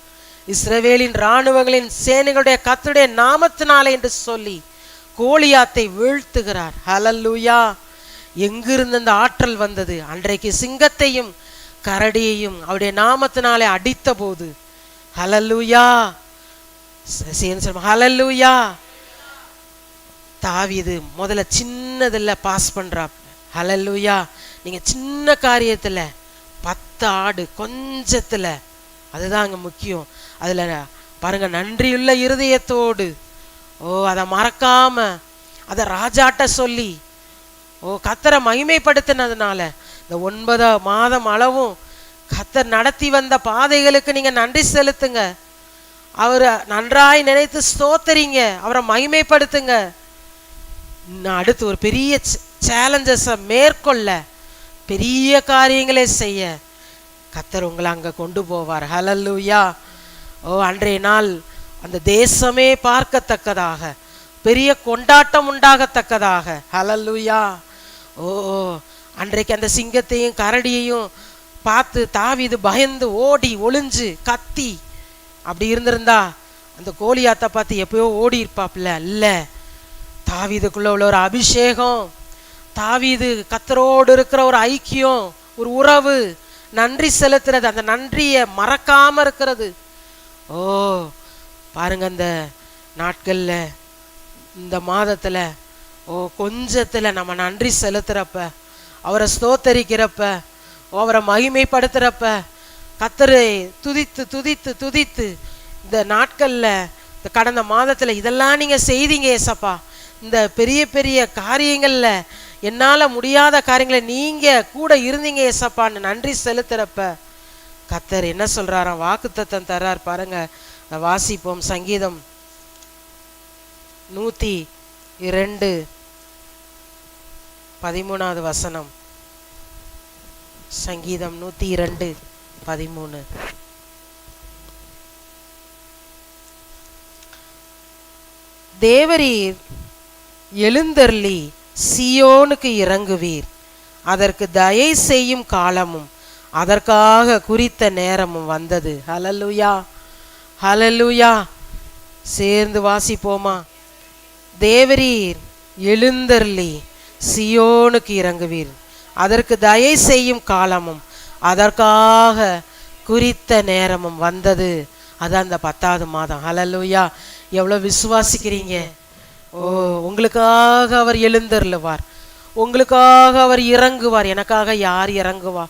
இஸ்ரவேலின் இராணுவங்களின் சேனைகளுடைய கர்த்தருடைய நாமத்தினாலே என்று சொல்லி கோலியாத்தை வீழ்த்துகிறார். ஹல்லேலூயா. எங்கிருந்து அந்த ஆற்றல் வந்தது? அன்றைக்கு சிங்கத்தையும் கரடியையும் அவருடைய நாமத்தினாலே அடித்த போது. ஹல்லேலூயா. ஹல்லேலூயா. தாவீது முதல்ல சின்னதுல பாஸ் பண்றா. ஹல்லேலூயா. நீங்க சின்ன காரியத்துல 10 ஆடு கொஞ்சத்துல, அதுதான் அங்க முக்கியம். அதுல பாருங்க, நன்றியுள்ள இருதயத்தோடு அதை மறக்காம அதை ராஜாட்ட சொல்லி கர்த்தரை மகிமைப்படுத்தினதுனால இந்த 9 மாதம் அளவும் கர்த்தர் நடத்தி வந்த பாதைகளுக்கு நீங்க நன்றி செலுத்துங்க. அவரை நன்றாய் நினைத்து ஸ்தோத்தரிங்க, அவரை மகிமைப்படுத்துங்க. அடுத்து ஒரு பெரிய சேலஞ்சஸை மேற்கொள்ள, பெரிய காரியங்களே செய்ய கர்த்தர் உங்களை அங்க கொண்டு போவார். ஹல்லேலூயா. அன்றைய நாள் அந்த தேசமே பார்க்கத்தக்கதாக, பெரிய கொண்டாட்டம் உண்டாகத்தக்கதாக. ஹல்லேலூயா. அன்றைக்கு அந்த சிங்கத்தையும் கரடியையும் பார்த்து தாவீது பயந்து ஓடி ஒளிஞ்சு கத்தி அப்படி இருந்திருந்தா அந்த கோலியாத்தை பார்த்து எப்பயோ ஓடி இருப்பாப்ல. இல்ல, தாவீதுக்குள்ள உள்ள ஒரு அபிஷேகம், தாவீது கர்த்தரோடு இருக்கிற ஒரு ஐக்கியம், ஒரு உறவு, நன்றி செலுத்துறது, அந்த நன்றியை மறக்காம இருக்கிறது. பாருங்க, அந்த நாட்கள்ல இந்த மாதத்துல கொஞ்சத்துல நம்ம நன்றி செலுத்துறப்ப, அவரை ஸ்தோத்தரிக்கிறப்ப, அவரை மகிமைப்படுத்துறப்ப, கர்த்தரை துதித்து துதித்து துதித்து இந்த நாட்கள்ல, இந்த கடந்த மாதத்துல இதெல்லாம் நீங்க செய்தீங்க ஏசப்பா. இந்த பெரிய பெரிய காரியங்கள்ல, என்னால முடியாத காரியங்களை நீங்க கூட இருந்தீங்க ஏசப்பான்னு நன்றி செலுத்துறப்ப கர்த்தர் என்ன சொல்றாராம், வாக்குத்தத்தம் தர்றார் பாருங்க. வாசிப்போம். சங்கீதம் 102:13. சங்கீதம் 102:13. தேவரீர் எழுந்தருளி சீயோனுக்கு இறங்குவீர், அதற்கு தயை செய்யும் காலமும் அதற்காக குறித்த நேரமும் வந்தது. ஹல்லேலூயா, ஹல்லேலூயா. சேர்ந்து வாசிப்போமா? தேவரீர் எழுந்தருளி சீயோனுக்கு இறங்குவீர், அதற்கு தயை செய்யும் காலமும் அதற்காக குறித்த நேரமும் வந்தது. அதான் அந்த 10வது மாதம். ஹல்லேலூயா. எவ்வளோ விசுவாசிக்கிறீங்க? உங்களுக்காக அவர் எழுந்தருளுவார், உங்களுக்காக அவர் இறங்குவார். எனக்காக யார் இறங்குவா?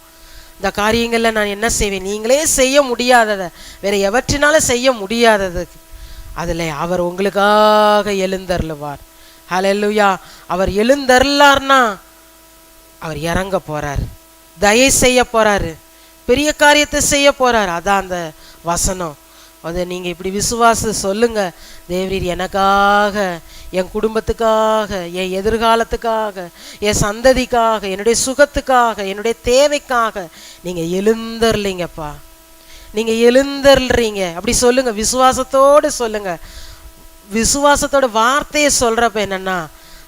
இந்த காரியங்கள்ல நான் என்ன செய்வேன்? நீங்களே செய்ய முடியாததை, வேற எவற்றினாலும் செய்ய முடியாதது, அதுல அவர் உங்களுக்காக எழுந்தருளுவார். ஹல்லேலூயா. அவர் எழுந்தருளார்னா அவர் இறங்க போறார், தயை செய்ய போறாரு, பெரிய காரியத்தை செய்ய போறார். அதான் அந்த வசனம். அதை நீங்க இப்படி விசுவாச சொல்லுங்க. தேவரீர் எனக்காக, என் குடும்பத்துக்காக, என் எதிர்காலத்துக்காக, என் சந்ததிக்காக, என்னுடைய சுகத்துக்காக, என்னுடைய தேவைக்காக நீங்க எழுந்தருளீங்கப்பா, நீங்க எழுந்தருளீங்க. அப்படி சொல்லுங்க, விசுவாசத்தோடு சொல்லுங்க. விசுவாசத்தோட வார்த்தையை சொல்றப்ப என்னன்னா,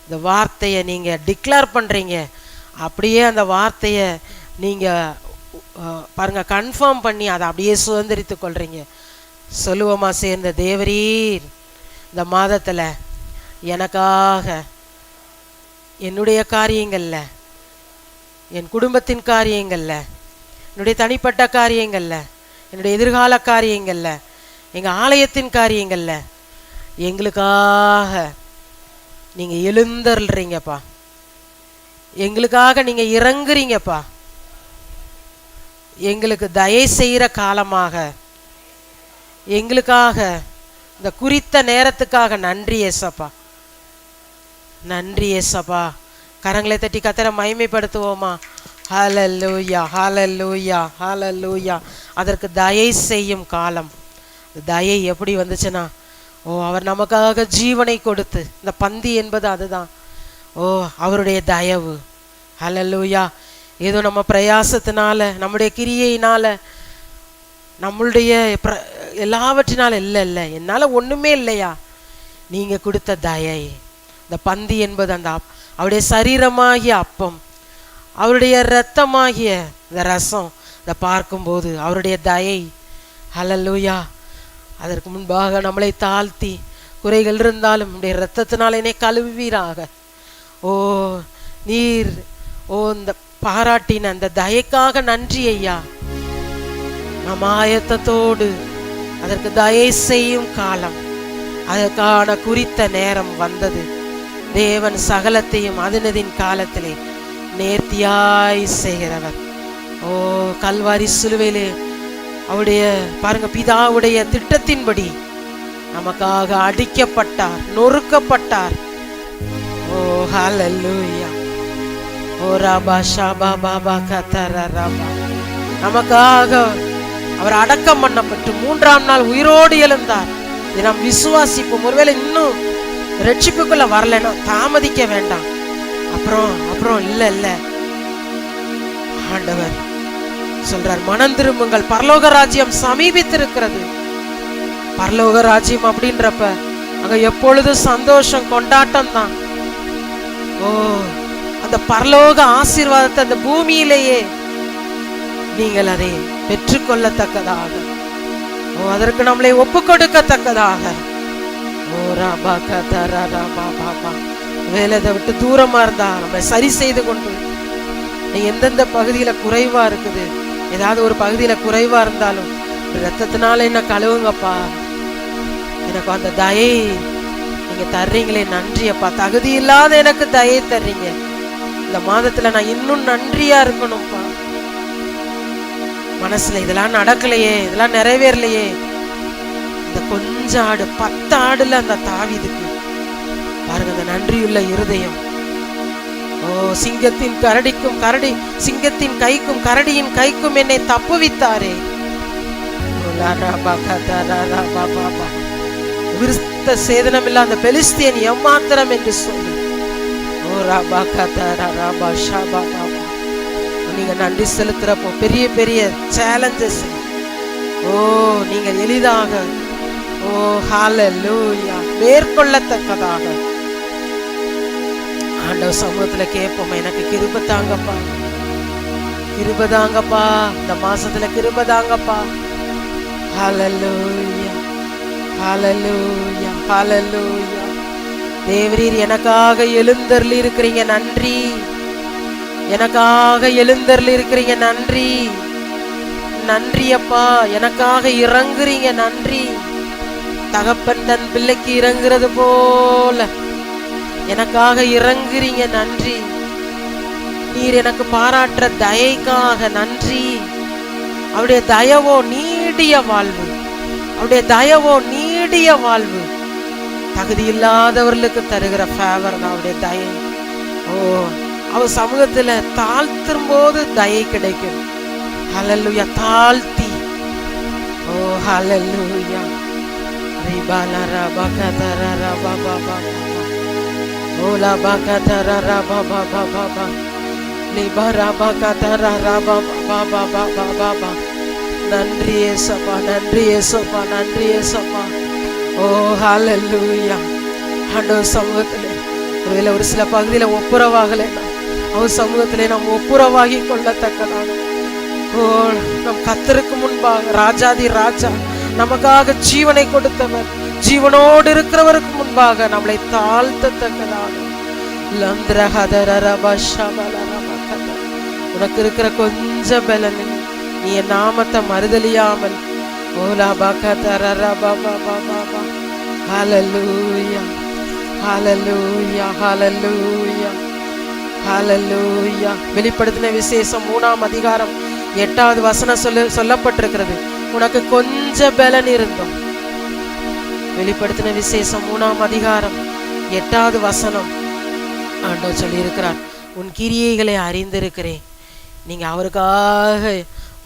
இந்த வார்த்தையை நீங்க டிக்ளேர் பண்றீங்க. அப்படியே அந்த வார்த்தையை நீங்க பாருங்க, கன்ஃபார்ம் பண்ணி அதை அப்படியே சுதந்திரித்து கொள்றீங்க. சொல்லுவோமா சேர்ந்த? தேவரீர் இந்த மாதத்துல எனக்காக, என்னுடைய காரியங்கள்ல, என் குடும்பத்தின் காரியங்கள்ல, என்னுடைய தனிப்பட்ட காரியங்கள்ல, என்னுடைய எதிர்கால காரியங்கள்ல, எங்க ஆலயத்தின் காரியங்கள்ல எங்களுக்காக நீங்க எழுந்தருள்றீங்கப்பா, எங்களுக்காக நீங்க இறங்குறீங்கப்பா. எங்களுக்கு தயை செய்கிற காலமாக, எங்களுக்காக இந்த குறித்த நேரத்துக்காக நன்றி ஏசப்பா, நன்றி ஏசப்பா. கரங்களை தட்டி கர்த்தரை மகிமைப்படுத்துவோமா? ஹல்லேலூயா, ஹல்லேலூயா, ஹல்லேலூயா. அதற்கு தயை செய்யும் காலம். தயை எப்படி வந்துச்சுன்னா, அவர் நமக்காக ஜீவனை கொடுத்து, இந்த பந்தி என்பது அதுதான். அவருடைய தயவு. ஹல்லேலூயா. ஏதோ நம்ம பிரயாசத்தினால, நம்முடைய கிரியையினால, நம்மளுடைய எல்லாவற்றினால இல்லை, என்னால் ஒன்றுமே இல்லையா, நீங்கள் கொடுத்த தயை. இந்த பந்தி என்பது அந்த அவருடைய சரீரமாகிய அப்பம், அவருடைய இரத்தமாகிய இந்த ரசம், இதை பார்க்கும்போது அவருடைய தயை. ஹல்லேலூயா. அதற்கு முன்பாக நம்மளை தாழ்த்தி, குறைகள் இருந்தாலும் உடைய இரத்தத்தினால் என்னை கழுவீராக. நீர் இந்த பாராட்டின அந்த தயைக்காக நன்றி ஐயா. நம் ஆயத்தத்தோடு அதற்கு தயை செய்யும் காலம், அதற்கான குறித்த நேரம் வந்தது. தேவன் சகலத்தையும் அதனதின் காலத்திலே நேர்த்தியாய் செய்கிறவர். கல்வாரி சிலுவையிலே அவருடைய பாருங்க, பிதாவுடைய திட்டத்தின்படி நமக்காக அடிக்கப்பட்டார், நொறுக்கப்பட்டார். ஹல்லேலூயா. நமக்காக அவர் அடக்கம் பண்ணப்பட்டு 3ஆம் நாள் உயிரோடு எழுந்தார். இதை நாம் விசுவாசிப்போம். ஒருவேளை இன்னும் ரட்சிப்புக்குள்ள வரலன்னா தாமதிக்க வேண்டாம். அப்புறம் இல்ல ஆண்டவர் சொல்றார், மனம் திரும்புங்கள், பரலோக ராஜ்யம் சமீபித்திருக்கிறது. பரலோக ராஜ்யம் அப்படின்றப்ப அங்க எப்பொழுதும் சந்தோஷம், கொண்டாட்டம் தான். அந்த பரலோக ஆசீர்வாதத்தை அந்த பூமியிலேயே நீங்கள் அதை பெற்றுக்கொள்ளத்தக்கதாக, அதற்கு நம்மளை ஒப்பு கொடுக்கத்தக்கதாக, வேலையை விட்டு தூரமா இருந்தா நம்ம சரி செய்து கொண்டு, நீ எந்தெந்த பகுதியில குறைவா இருக்குது, ஏதாவது ஒரு பகுதியில குறைவா இருந்தாலும் ரத்தத்தினால என்ன கழுவுங்கப்பா. எனக்கு அந்த தயை நீங்க தர்றீங்களே, நன்றி அப்பா. தகுதி இல்லாத எனக்கு தயை தர்றீங்க. இந்த மாதத்துல நான் இன்னும் நன்றியா இருக்கணும்ப்பா. மனசுல இதெல்லாம் நடக்கலையே, இதெல்லாம் நிறைவேறலையே. இந்த கொஞ்சம் ஆடு 10 ஆடுல அந்த தாவீதுக்கு பாருங்க அந்த நன்றியுள்ள இருதயம். ஓ, சிங்கத்தின் சிங்கத்தின் கைக்கும் கரடியின் கைக்கும் என்னை தப்புவித்தாரே. விருத்த சேதனம் இல்ல அந்த பெலிஸ்தியன் எம்மாத்திரம் என்று சொல்லி, நீங்க நன்றி செலுத்துறப்போ பெரிய பெரிய சேலஞ்சஸ் நீங்க எளிதாக ஹல்லேலூயா மேற்கொள்ளத்தக்கதாக ஆண்டவர் சமூகத்துல கேட்போம். எனக்கு கிருபை தாங்கப்பா, கிருபை தாங்கப்பா, இந்த மாசத்துல கிருபை தாங்கப்பா. ஹல்லேலூயா ஹல்லேலூயா ஹல்லேலூயா. தேவரீர் எனக்காக எழுந்தருளி இருக்கிறீங்க, நன்றி. எனக்காக எழுந்தருளி இருக்கிறீங்க, நன்றி. நன்றி அப்பா, எனக்காக இறங்குறீங்க, நன்றி. தகப்பன் தன் பிள்ளைக்கு இறங்குறது போல எனக்காக இறங்குறீங்க, நன்றி. நீர் எனக்கு பாராட்டுற தயைக்காக நன்றி. அவருடைய தயவோ நீடிய வாழ்வு, அவருடைய தயவோ நீடிய வாழ்வு. தகுதி இல்லாதவர்களுக்கு தருகிற ஃபேவர் தான் அவருடைய தயை. அவர் சமூகத்துல தாழ்த்தும் போது தயை கிடைக்கும். ஹல்லேலூயா. தாழ்த்தி ஹல்லேலூயா. ரிபாலரா பகதரா பாபா ஓலா பகதரா பாபா பாபா லிபரா பகதரா பாபா பாபா. நன்றி ஏசப்பா, நன்றி ஏசப்பா, நன்றி ஏசப்பா. ஓ ஹல்லேலூயா. ஆண்டவர் சமூகத்திலே ஒருவேளை ஒரு சில பகுதியில ஒப்புரவாகலைன்னா அவர் சமூகத்திலே நாம் ஒப்புரவாகி கொள்ளத்தக்கதான நம் கர்த்தருக்கு முன்பாக ராஜாதி ராஜா நமக்காக ஜீவனை கொடுத்தவர், ஜீவனோடு இருக்கிறவருக்கு முன்பாக நம்மளை தாழ்த்தத்தக்கதாக உனக்கு இருக்கிற கொஞ்சம் பலனில் நீ என் நாமத்தை மறுதலியாமல் ஹல்லேலூயா ஹல்லேலூயா ஹல்லேலூயா ஹல்லேலூயா. வெளிப்படுத்தின விசேஷம் 3ஆம் அதிகாரம் 8வது வசனம் சொல்லப்பட்டிருக்கிறது. உனக்கு கொஞ்சம் பலன் இருந்தோம். வெளிப்படுத்தின விசேஷம் 3ஆம் அதிகாரம் 8வது வசனம் ஆண்டவர் சொல்லி இருக்கிறார், உன் கிரியைகளை அறிந்திருக்கிறேன். நீங்க அவருக்காக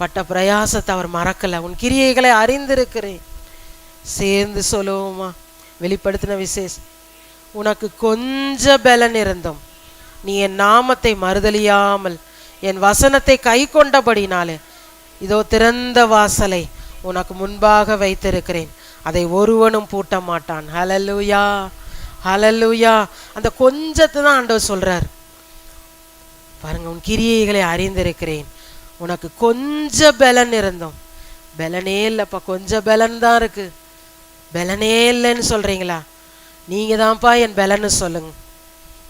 பட்ட பிரயாசத்தை அவர் மறக்கல. உன் கிரியைகளை அறிந்திருக்கிறேன். சேர்ந்து சொல்லுவோமா? வெளிப்படுத்தின விசேஷம், உனக்கு கொஞ்சம் பலன் இருந்தோம், நீ என் நாமத்தை மறுதலியாமல் என் வசனத்தை கை கொண்டபடினாலே இதோ திறந்த வாசலை உனக்கு முன்பாக வைத்திருக்கிறேன், அதை ஒருவனும் பூட்ட மாட்டான். ஹல்லேலூயா ஹல்லேலூயா. அந்த கொஞ்சத்தை தான் ஆண்டவர் சொல்றார் பாருங்க. உன் கிரியைகளை அறிந்திருக்கிறேன், உனக்கு கொஞ்சம் பலன் இருந்தோம். பலனே இல்லைப்பா, கொஞ்சம் பலன் தான் இருக்கு. பலனே இல்லைன்னு சொல்றீங்களா? நீங்க தான்ப்பா என் பலன்னு சொல்லுங்க,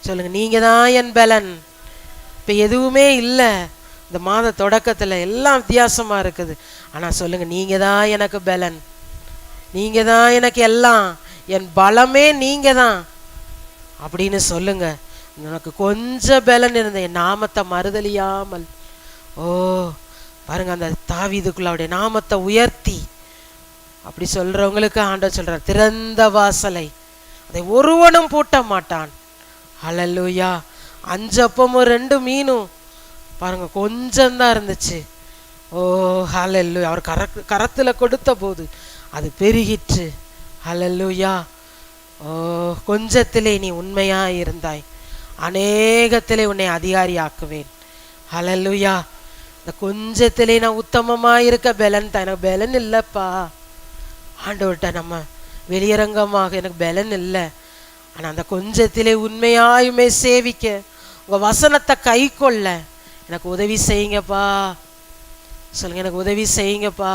சொல்லுங்க. நீங்க தான் என் பலன். இப்போ எதுவுமே இல்லை, இந்த மாத தொடக்கத்தில் எல்லாம் வித்தியாசமா இருக்குது. ஆனால் சொல்லுங்க, நீங்க தான் எனக்கு பலன், நீங்க தான் எனக்கு எல்லாம், என் பலமே நீங்க தான் அப்படின்னு சொல்லுங்க. உனக்கு கொஞ்சம் பலன் இருந்த என் நாமத்தை மறுதலியாமல். ஓ பாருங்க, அந்த தாவீதுக்குள்ள அவருடைய நாமத்தை உயர்த்தி அப்படி சொல்றவங்களுக்கு ஆண்டவர் சொல்றார், திறந்த வாசலை அதை ஒருவனும் பூட்ட மாட்டான். ஹல்லேலூயா. 5 அப்பமும் 2 மீனும் பாருங்க கொஞ்சம் தான் இருந்துச்சு. ஓ ஹல்லேலூயா. அவர் கரத்துல கொடுத்த போது அது பெருகிற்று. ஹல்லேலூயா. ஓ கொஞ்சத்திலே நீ உண்மையா இருந்தாய், அநேகத்திலே உன்னை அதிகாரி ஆக்குவேன். ஹல்லேலூயா. இந்த கொஞ்சத்திலே நான் உத்தமமா இருக்க பலன் தான். எனக்கு பலன் இல்லைப்பா, ஆண்டவர்கிட்ட நம்ம வெளியரங்கமாக எனக்கு பலன் இல்லை. ஆனால் அந்த கொஞ்சத்திலே உண்மையாயுமே சேவிக்க, உங்கள் வசனத்தை கை கொள்ள எனக்கு உதவி செய்யுங்கப்பா. சொல்லுங்க, எனக்கு உதவி செய்யுங்கப்பா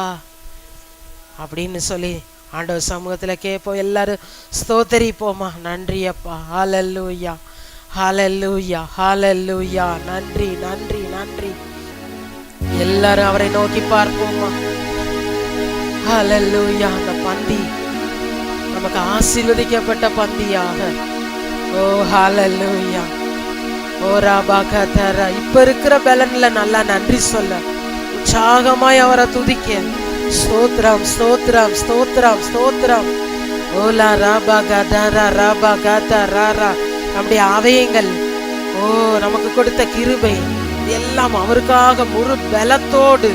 அப்படின்னு சொல்லி ஆண்டவர் சமூகத்தில் கேட்போம். எல்லாரும் ஸ்தோத்தரிப்போமா? நன்றி அப்பா. ஹல்லேலூயா ஹல்லேலூயா ஹல்லேலூயா. நன்றி நன்றி நன்றி. எல்லாரும் அவரை நோக்கி பார்ப்போமா? ஹல்லேலூயா. அந்த பந்தி நமக்கு ஆசீர்வதிக்கப்பட்ட பந்தியாக. ஓ ஹல்லேலூயா. ஓ ராபா கதரா. இப்ப இருக்கிற பலன்ல நல்லா நன்றி சொல்ல, உற்சாகமாய் அவரை துதிக்க. ஸ்தோத்திரம் ஸ்தோத்திரம் ஸ்தோத்திரம் ஸ்தோத்திரம். ஓலா ராபா கதரா ராபா கதரா. நம்முடைய அவயங்கள், ஓ நமக்கு கொடுத்த கிருபை எல்லாம் அவருக்காக முழு பலத்தோடு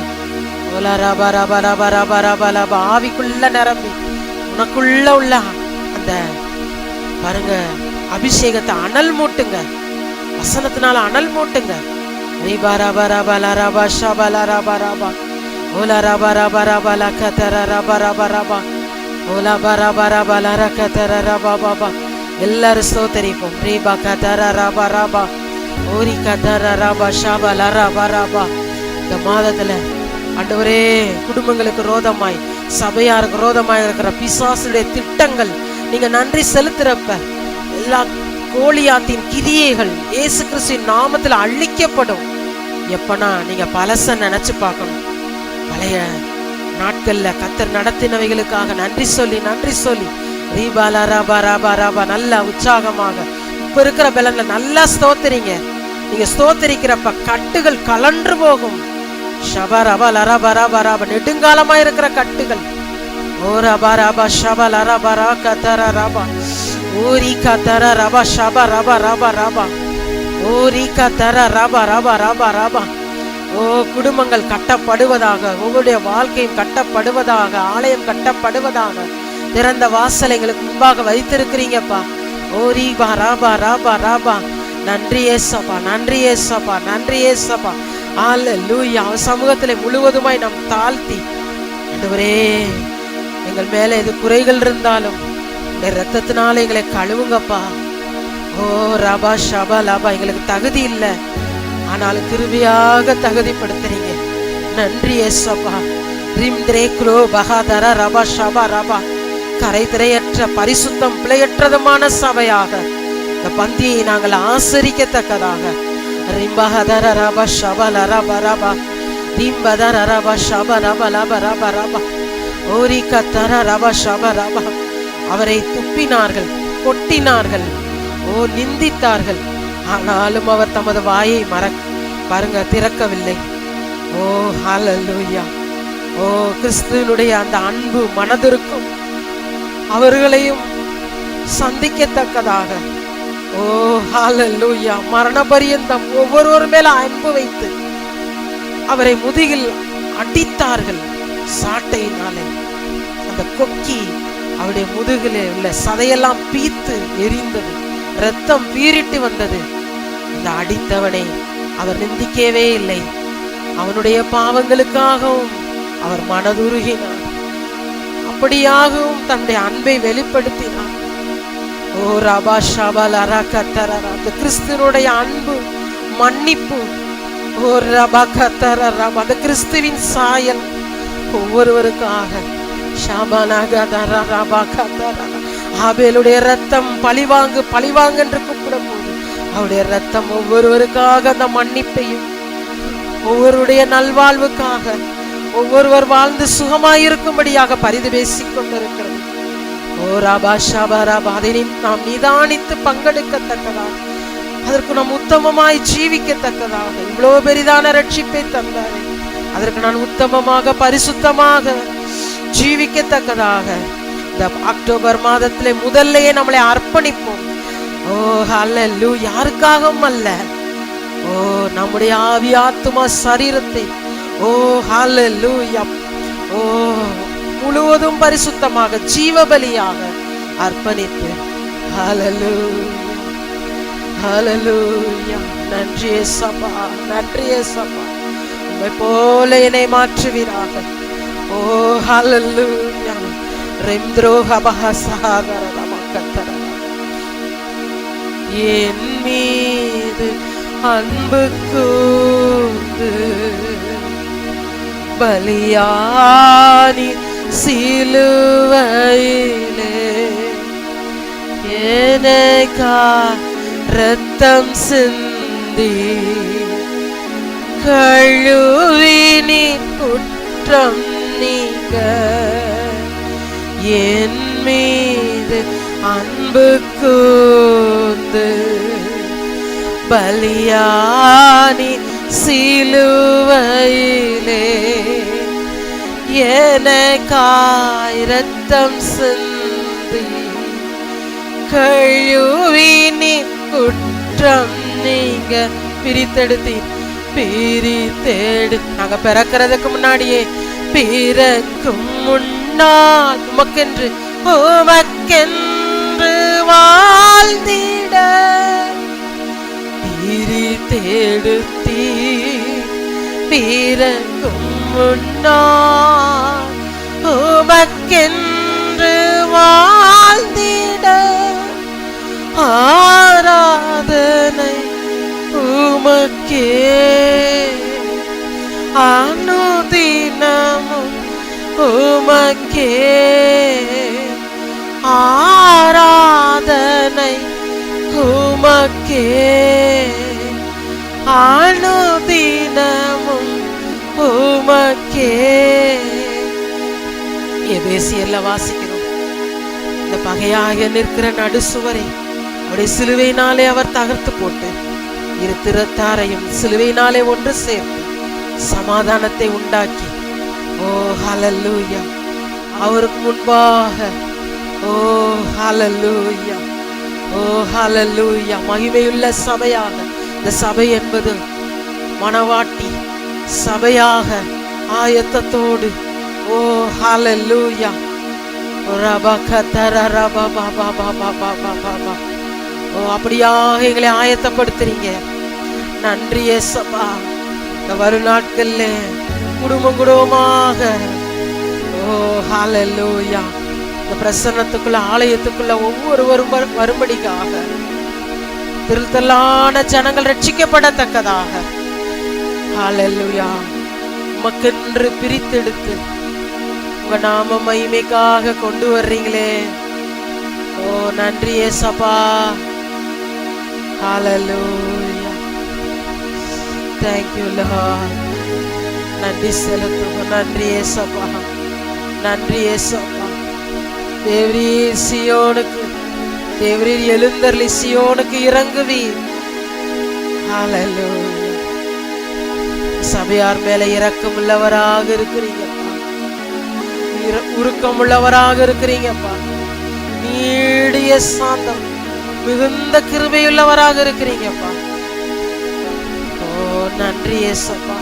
ஓலா ராபா ராபா ராபா ராபா ராபா ராபா ஆவிக்குள்ள நிரம்பி உனக்குள்ள உள்ள அந்த பாருங்க அபிஷேகத்தை அனல் மூட்டுங்க. வசனத்தினால அனல் மூட்டுங்க. ரீபா ராபா ராபா லா ராபா ஷபா லா ராபா ராபா ஓலா ராபா ராபா ராபா லா கதரா ராபா ராபா ராபா ஓலா பா ராபா ராபா லா ரா கதரா ராபா பாபா. எல்லாரும் ஸ்தோத்தரிப்போம். ரீபா கதரா ராபா ராபா ஓரி கதரா ராபா ஷபா லா ராபா ராபா. இந்த மாதத்துல ஆண்டவரே, குடும்பங்களுக்கு ரோதமாய், சபையாருக்கு ரோதமாய் இருக்கிற பிசாசுடைய திட்டங்கள் நீங்க நன்றி செலுத்துறப்ப எல்லா கோலியாத்தின் கிரியைகள் இயேசு கிறிஸ்துவின் நாமத்தில் அழிக்கப்படும். எப்பனா நீங்க பலச நினைச்சு பார்க்கணும். பழைய நாட்கள்ல கர்த்தர் நடத்தினவைகளுக்காக நன்றி சொல்லி நன்றி சொல்லி ரீபாலா ராபா ராபா ராபா நல்லா உற்சாகமாக இப்ப இருக்கிற பலன்ல நல்லா ஸ்தோத்திரிங்க. நீங்க ஸ்தோத்திரிக்கிறப்ப கட்டுகள் கலன்று போகும். ஷபா ரபா லரபா ராபா ராபா. நெடுங்காலமா இருக்கிற கட்டுகள் ஓ ரபா ராபா ஷபா லரபா ரா கதரா ராபா ஓரி கதரா ரபா ஷபா ரபா ராபா ராபா ஓரி கதரா ராபா ராபா ராபா ராபா. ஓ குடும்பங்கள் கட்டப்படுவதாக, உங்களுடைய வாழ்க்கையும் கட்டப்படுவதாக, ஆலயம் கட்டப்படுவதாக. திறந்த வாசல் எங்களுக்கு முன்பாக வைத்திருக்கிறீங்கப்பா. ஓ ரீபா ராபா ராபா ராபா. நன்றி ஏசப்பா, நன்றி ஏசப்பா, நன்றி ஏசப்பா. ஹல்லேலூயா. சமூகத்திலே முழுவதுமாய் நாம் தாழ்த்தி, ஆண்டவரே எங்கள் மேல எது குறைகள் இருந்தாலும் இந்த இரத்தத்தினால எங்களை கழுவுங்கப்பா. ஓ ரபா ஷபா லபா. எங்களுக்கு தகுதி இல்லை, ஆனாலும் கிருபையாக தகுதிப்படுத்துறீங்க. நன்றி ஏசப்பா. ரிம்த்ரே குரோ பகாதரா ரபா ஷபா ரபா. கரை திரையற்ற பரிசுத்தம் பிழையற்றதுமான சபையாக இந்த பந்தியை நாங்கள் ஆசரிக்கத்தக்கதாக ரிம்பஹதர ரபா ஷபா லரபா ரபா ரிம்பதர ரபா ஷபா ரபா லபா ரபா ரபா ஓரி கத்தர ரபா ஷபா ரபா. அவரை துப்பினார்கள், கொட்டினார்கள், ஓ நிந்தித்தார்கள், ஆனாலும் அவர் தமது வாயை பாருங்க திறக்கவில்லை. ஓ ஹல்லேலூயா. ஓ கிறிஸ்துவினுடைய அந்த அன்பு மனதிற்கும் அவர்களையும் சந்திக்கத்தக்கதாக ஓ ஹல்லேலூயா. மரண பரியந்தம் ஒவ்வொருவர் மேல அன்பு வைத்து அவரை முதுகில் அடித்தார்கள் சாட்டையினாலே. அந்த கொக்கி அவருடைய முதுகிலே உள்ள சதையெல்லாம் பீத்து எரிந்தது, ரத்தம் பீரிட்டு வந்தது. அந்த அடித்தவனை அவர் நிந்திக்கவே இல்லை. அவனுடைய பாவங்களுக்காகவும் அவர் மனதுருகினார். அப்படியாகவும் தன்னுடைய அன்பை வெளிப்படுத்தினார். ஓ ரபா ஷபா லரா கத்தரா. அந்த கிறிஸ்துவனுடைய அன்பு, மன்னிப்பு, ஓ ரபா கத்தரா ரபா. அந்த கிறிஸ்துவின் சாயல் ஒவ்வொருவருக்காக ஆபேலுடைய ரத்தம் பழிவாங்கு பழிவாங்கு என்று கூப்பிடும் போது அவருடைய ரத்தம் ஒவ்வொருவருக்காக அந்த மன்னிப்பையும், ஒவ்வொருடைய நல்வாழ்வுக்காக, ஒவ்வொருவர் வாழ்ந்து சுகமாயிருக்கும்படியாக பரிது பேசிக் கொண்டிருக்கிறது. ஓ ராபா ஷபா ராபா. அதை நாம் நிதானித்து பங்கெடுக்கத்தக்கதாக, அதற்கு நாம் உத்தமமாய் ஜீவிக்கத்தக்கதாக இவ்வளவு பெரிதான ரட்சிப்பை தந்தாரே, அதற்கு நான் உத்தமமாக பரிசுத்தமாக ஜீவிக்கத்தக்கதாக இந்த அக்டோபர் மாதத்திலே முதல்லையே நம்மளை அர்ப்பணிப்போம். ஓ ஹல்லேலூயா. யாருக்காகவும் அல்ல, ஓ நம்முடைய ஆவி ஆத்துமா சரீரத்தை ஓ ஹல்லேலூயா ஓ முழுவதும் பரிசுத்தமாக ஜீவபலியாக அர்ப்பணித்து ஹல்லேலூயா ஹல்லேலூயா. நன்றி ஏசப்பா, நன்றி ஏசப்பா. உம்மை போல என்னை மாற்றுவீராக. ஓ ஹல்லேலூயா. ரெம்த்ரோஹ பஹசஹாதர மக்கத்தர. என் மீது அன்பு கூர்ந்து பலியானி சிலுவையிலே எனக்கா ரத்தம் சிந்தி கழுவி நீ குற்றம் நீங்க என் மீது அன்பு கூர்ந்து பலியானி சிலுவையிலே எனக்காய் இரத்தம் சிந்தி கழுவினி குற்றம் நீங்க பிரித்தெடு நாங்க பிறக்கிறதுக்கு முன்னாடியே பிறக்கும் முன்னால் உமக்கென்று வாழ்ந்திட பிரித்தெடுத்தீ பிறக்கும் முன்னால் உமக்கென்று வாழ்ந்திட ஆராதனை உமக்கே அனுதினமும் உமக்கே ஆராதனை உமக்கே அனுதினமும் உமக்கே. எபேசியர்ல வாசிக்கிறோம், இந்த பகையாக நிற்கிற நடுசுவரை அவருடைய சிலுவையினாலே அவர் தகர்த்து போட்டு இரு திறத்தாரையும் சிலுவையினாலே ஒன்று சேர்த்து சமாதானத்தை உண்டாக்கி, ஓ ஹல்லேலூயா, அவருக்கு முன்பாக, ஓ ஹல்லேலூயா, ஓ ஹல்லேலூயா, மகிமையுள்ள சபையாக, இந்த சபை என்பது மணவாட்டி சபையாக ஆயத்தத்தோடு, ஓ ஹல்லேலூயா, ஓ அப்படியாக எங்களை ஆயத்தப்படுத்துறீங்க. நன்றி ஏசப்பா. இந்த வரும் நாட்கள்ல குடும்பமாக, ஓ ஹல்லேலூயா, இந்த பிரசன்னத்துக்குள்ள ஆலயத்துக்குள்ள ஒவ்வொருவரும் வரும்படிக்காக திருத்தலான ஜனங்கள் ரட்சிக்கப்படத்தக்கதாக, ஹல்லேலூயா, உமக்கென்று பிரித்தெடுத்து உங்க நாம மகிமைக்காக கொண்டு வர்றீங்களே. ஓ நன்றி ஏசப்பா. ஹல்லேலூயா, தேங்க்யூ லார்ட். நன்றி செலுத்துவோம். நன்றி ஏசப்பா, நன்றி ஏசப்பா. தேவரீர் சியோனுக்கு, தேவரீர் எழுந்தருளி சியோனுக்கு இறங்குவீர். ஹல்லேலூயா. சபையார் மேல இரக்கம் உள்ளவராக இருக்கிறீங்கப்பா, உருக்கம் உள்ளவராக இருக்கிறீங்கப்பா, நீடிய சாந்தம் மிகுந்த கிருபையுள்ளவராக இருக்கிறீங்கப்பா. ஓ நன்றி ஏசப்பா.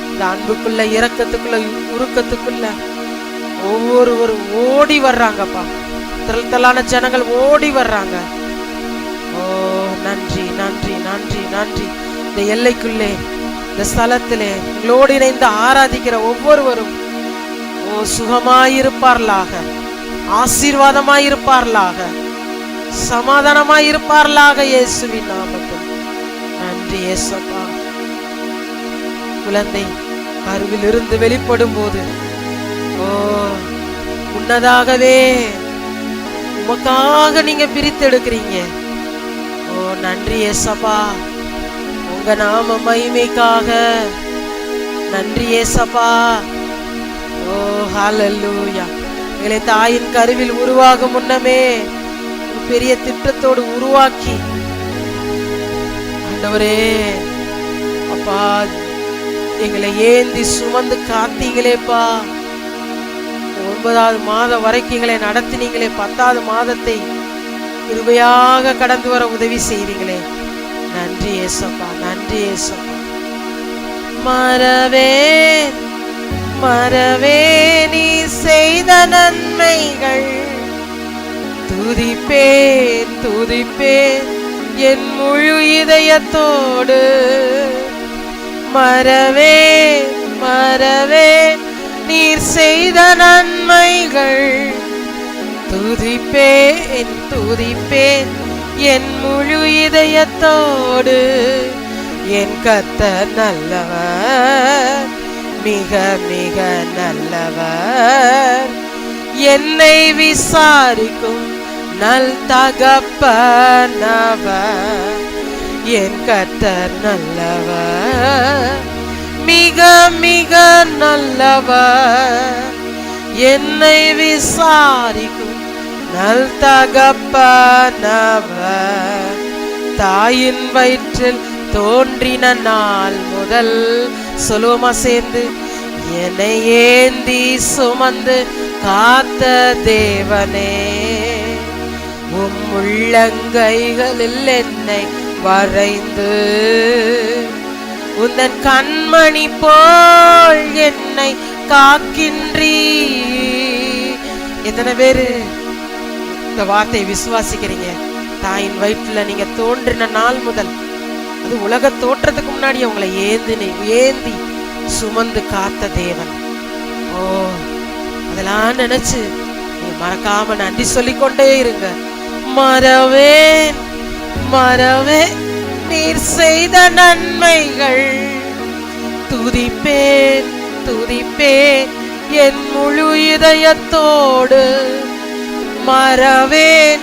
இந்த அன்புக்குள்ள இரக்கத்துக்குள்ள உருக்கத்துக்குள்ள ஒவ்வொருவரும் ஓடி வர்றாங்கப்பா. திரளான ஜனங்கள் ஓடி வர்றாங்க. ஓ நன்றி நன்றி நன்றி நன்றி. இந்த எல்லைக்குள்ளே, இந்த ஸ்தலத்திலே உங்களோடு இணைந்து ஆராதிக்கிற ஒவ்வொருவரும் ஓ சுகமாயிருப்பார்களாக, ஆசீர்வாதமாயிருப்பார்களாக, சமாதானமாயிருப்பார்களாக இயேசுவின் நாமத்தில். நன்றி ஏசப்பா. குழந்தை கருவில் இருந்து வெளிப்படும் போது ஓ முன்னதாகவே உமக்காக நீங்க பிரித்தெடுக்கிறீங்க. ஓ நன்றி ஏசப்பா. உங்க நாம மகிமைக்காக நன்றி ஏசப்பா. ஓ ஹல்லேலூயா. எங்களை தாயின் கருவில் உருவாகும் முன்னமே ஒரு பெரிய திட்டத்தோடு உருவாக்கி, ஆண்டவரே அப்பா எங்களை ஏந்தி சுமந்து காத்தீங்களேப்பா. 9வது மாதம் வரைக்கும் எங்களை நடத்தினீங்களே. 10வது மாதத்தை கிருபையாக கடந்து வர உதவி செய்றீங்களே. நன்றி ஏசப்பா, நன்றி ஏசப்பா. மறவேன் மறவேன் நீ செய்த நன்மைகள், துதிப்பேன் துதிப்பேன் என் முழு இதயத்தோடு. மறவேன் மறவேன் நீர் செய்த நன்மைகள், துதிப்பேன் துதிப்பேன் என் முழு இதயத்தோடு. என் கர்த்தர் நல்லவர், மிக மிக நல்லவர், என்னை விசாரிக்கும் நல் தகப்பனவர். என் கர்த்தர் நல்லவர், மிக மிக நல்லவர், என்னை விசாரிக்கும் நல் தகப்பனவர். தாயின் வயிற்றில் தோன்றின நாள் முதல், சொல்லுவோமா சேர்ந்து, என்னை ஏந்தி சுமந்து காத்த தேவனே, உம் உள்ளங்கைகளில் என்னை வரைந்து உந்தன் கண்மணி போல் என்னை காக்கின்றீ. எத்தனை பேரு இந்த வார்த்தையை விசுவாசிக்கிறீங்க? தாயின் வயிற்றுல நீங்க தோன்றின நாள் முதல், அது உலக தோற்றத்துக்கு முன்னாடி உங்களை ஏந்தி சுமந்து காத்த தேவன். ஓ, அதெல்லாம் நினைச்சு நீங்க மறக்காம நன்றி சொல்லிக்கொண்டே இருங்க. மறவேன் மறவேன் நீர் செய்த நன்மைகள், துதிப்பேன் துதிப்பேன் என் முழு இதயத்தோடு. மறவேன்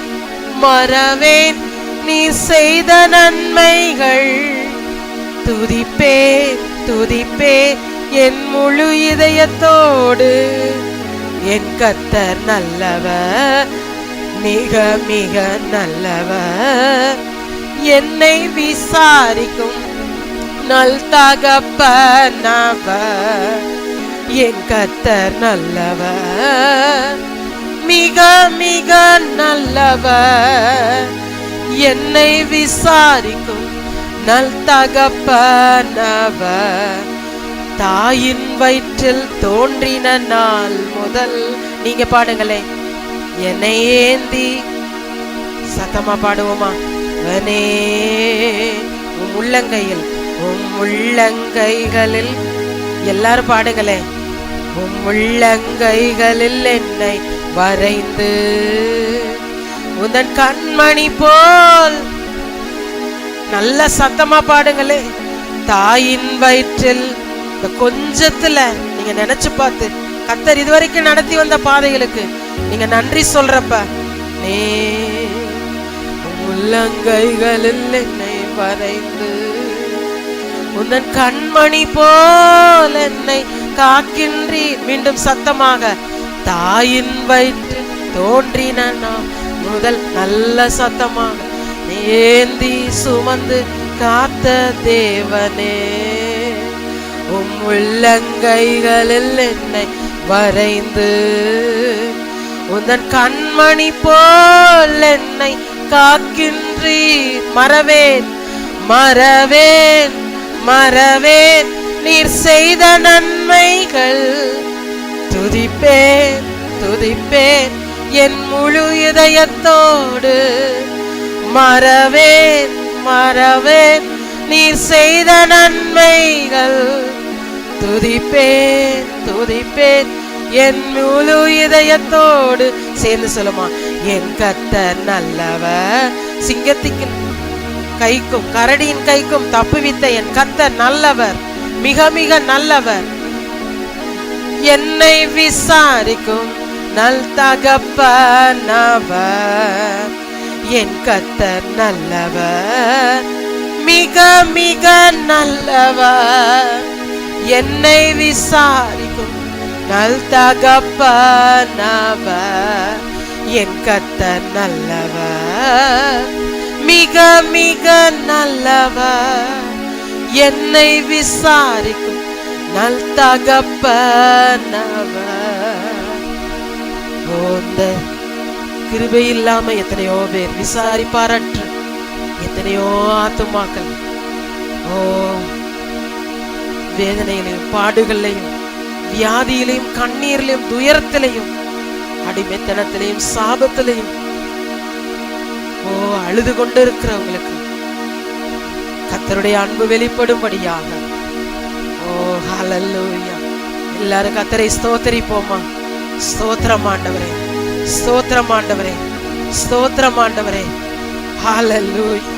மறவேன் நீர் செய்த நன்மைகள், துதிப்பேன் துதிப்பேன் என் முழு இதயத்தோடு. என் கர்த்தர் நல்லவர், மிக மிக நல்லவர், என்னை விசாரிக்கும் நல் தகப்பனவர். என் கர்த்தர் நல்லவர், மிக மிக நல்லவர், என்னை விசாரிக்கும் நல் தகப்பனவர். தாயின் வயிற்றில் தோன்றின நாள் முதல், நீங்க பாடுங்களே, என்னை ஏந்தி, சத்தமா பாடுவோமா? அவனே உம் உள்ளங்கையில், உம் உள்ளங்கைகளில், எல்லாரும் பாடுங்களே, உம் உள்ளங்கைகளில் என்னை வரைந்து உந்தன் கண்மணி போல். நல்ல சத்தமா பாடுங்களே. தாயின் வயிற்றில் இந்த கொஞ்சத்துல நீங்க நினைச்சு பார்த்து கர்த்தர் இதுவரைக்கும் நடத்தி வந்த பாதைகளுக்கு நீங்க நன்றி சொல்றப்ப, நீ உள்ளங்கைகளில் என்னை வரைந்து உந்தன் கண்மணி போல் என்னை காக்கின்றீ. மீண்டும் சத்தமாக, தாயின் வயிற்று தோன்றின முதல், நல்ல சத்தமாக, ஏந்தி சுமந்து காத்த தேவனே, உம் உள்ளங்கைகளில் என்னை வரைந்து உந்தன் கண்மணி போல் என்னை காக்கின்றீ. மறவேன் மறவேன் மறவேன் நீர் செய்த நன்மைகள், துதிப்பேன் துதிப்பேன் என் முழு இதயத்தோடு. மறவேன் மறவேன் நீர் செய்த நன்மைகள், துதிப்பேன் துதிப்பேன் என் முழு இதயத்தோடு. சேர்ந்து சொல்லுமா? என் கர்த்தர் நல்லவர், சிங்கத்தின் கைக்கும் கரடியின் கைக்கும் தப்புவித்த என் கர்த்தர் நல்லவர், மிக மிக நல்லவர், என்னை விசாரிக்கும் நல் தகப்பனவர். என் கர்த்தர் நல்லவர், மிக மிக நல்லவர், என்னை விசாரிக்கும் நல் தகப்பனவர். என் கர்த்தர் நல்லவர், மிக மிக நல்லவர், என்னை விசாரிக்கும் நல் தகப்பனவர். இந்த கிருபை இல்லாம எத்தனையோ பேர் விசாரிப்பாரற்று எத்தனையோ ஆத்துமாக்கள் வேதனையிலையும் பாடுகளையும் வியாதியிலையும் கண்ணீரிலையும் துயரத்திலையும் அடிமைத்தனத்திலையும் சாபத்திலையும் அழுது கொண்டிருக்கிறவங்களுக்கு கர்த்தருடைய அன்பு வெளிப்படும்படியாக ஹல்லேலூயா. எல்லாரும் கர்த்தரை ஸ்தோத்திரிப்போமா? ஸ்தோத்திரம் ஆண்டவரே, ஸ்தோத்திரம் ஆண்டவரே, ஸ்தோத்திரம் ஆண்டவரே. ஹல்லேலூயா.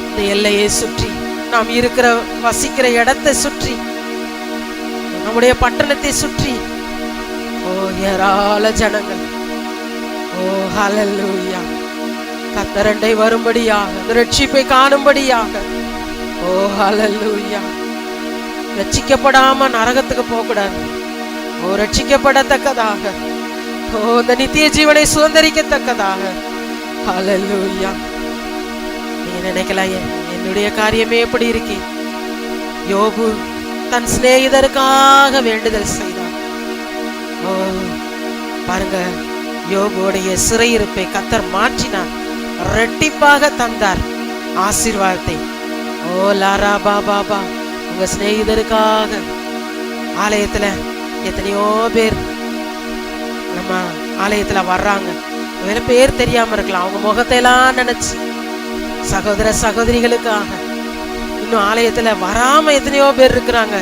இந்த எல்லையை சுற்றி, நாம் இருக்கிற வசிக்கிற இடத்தை சுற்றி, நம்முடைய பட்டணத்தை சுற்றி ஏராள ஜனங்கள் ஹல்லேலூயா கர்த்தரண்டை வரும்படியாக, ரட்சிப்பை காணும்படியாக ஹல்லேலூயா. ரட்சிக்கப்படாம நரகத்துக்கு போக கூடாது. ரட்சிக்கப்படத்தக்கதாக, இந்த நித்திய ஜீவனை சுதந்திரிக்கத்தக்கதாக. ஹல்லேலூயா. நீங்க நினைக்கலாம், என்னுடைய காரியமே எப்படி இருக்கே? யோபு தன் சிநேகிதருக்காக வேண்டுதல் செய்தார். பாருங்க, யோபுடைய சிறையிருப்பை கர்த்தர் மாற்றினார், இரட்டிப்பாக தந்தார் ஆசீர்வாதத்தை. ஓ லாரா பாபா, உங்க சிநேகிதருக்காக. ஆலயத்துல எத்தனையோ பேர் நம்ம ஆலயத்துல வர்றாங்க, வேற பேர் தெரியாம இருக்கலாம், அவங்க முகத்தை எல்லாம் நினைச்சு. சகோதர சகோதரிகளுக்காக இன்னும் ஆலயத்துல வராம எத்தனையோ பேர் இருக்கிறாங்க,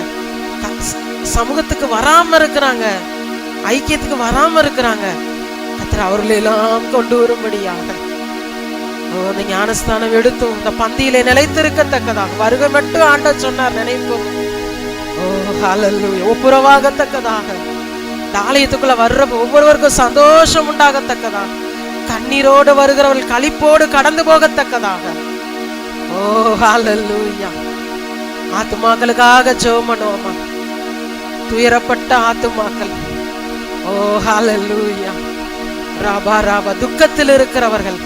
சமூகத்துக்கு வராம இருக்கிறாங்க, ஐக்கியத்துக்கு வராம இருக்கிறாங்க. கர்த்தர் அவர்களெல்லாம் கொண்டு வரும்படியாக அந்த ஞானஸ்தானம் எடுத்தும் இந்த பந்தியிலே நிலைத்திருக்கத்தக்கதாக வருகை மட்டும் ஆண்டவர் சொன்னார், நினைப்போம். ஓ ஹல்லேலூயா. ஒப்புரவாகத்தக்கதாக, இந்த ஆலயத்துக்குள்ள வர்ற ஒவ்வொருவருக்கும் சந்தோஷம் உண்டாகத்தக்கதாக, கண்ணீரோடு வருகிறவர்கள் களிப்போடு கடந்து போகத்தக்கதாக. ஓ ஹல்லேலூயா. ஆத்துமாக்களுக்காக ஜெபம் பண்ணுவோமா? துயரப்பட்ட ஆத்துமாக்கள். ஓ ஹல்லேலூயா. ராபா ராபா, துக்கத்தில் இருக்கிறவர்கள்.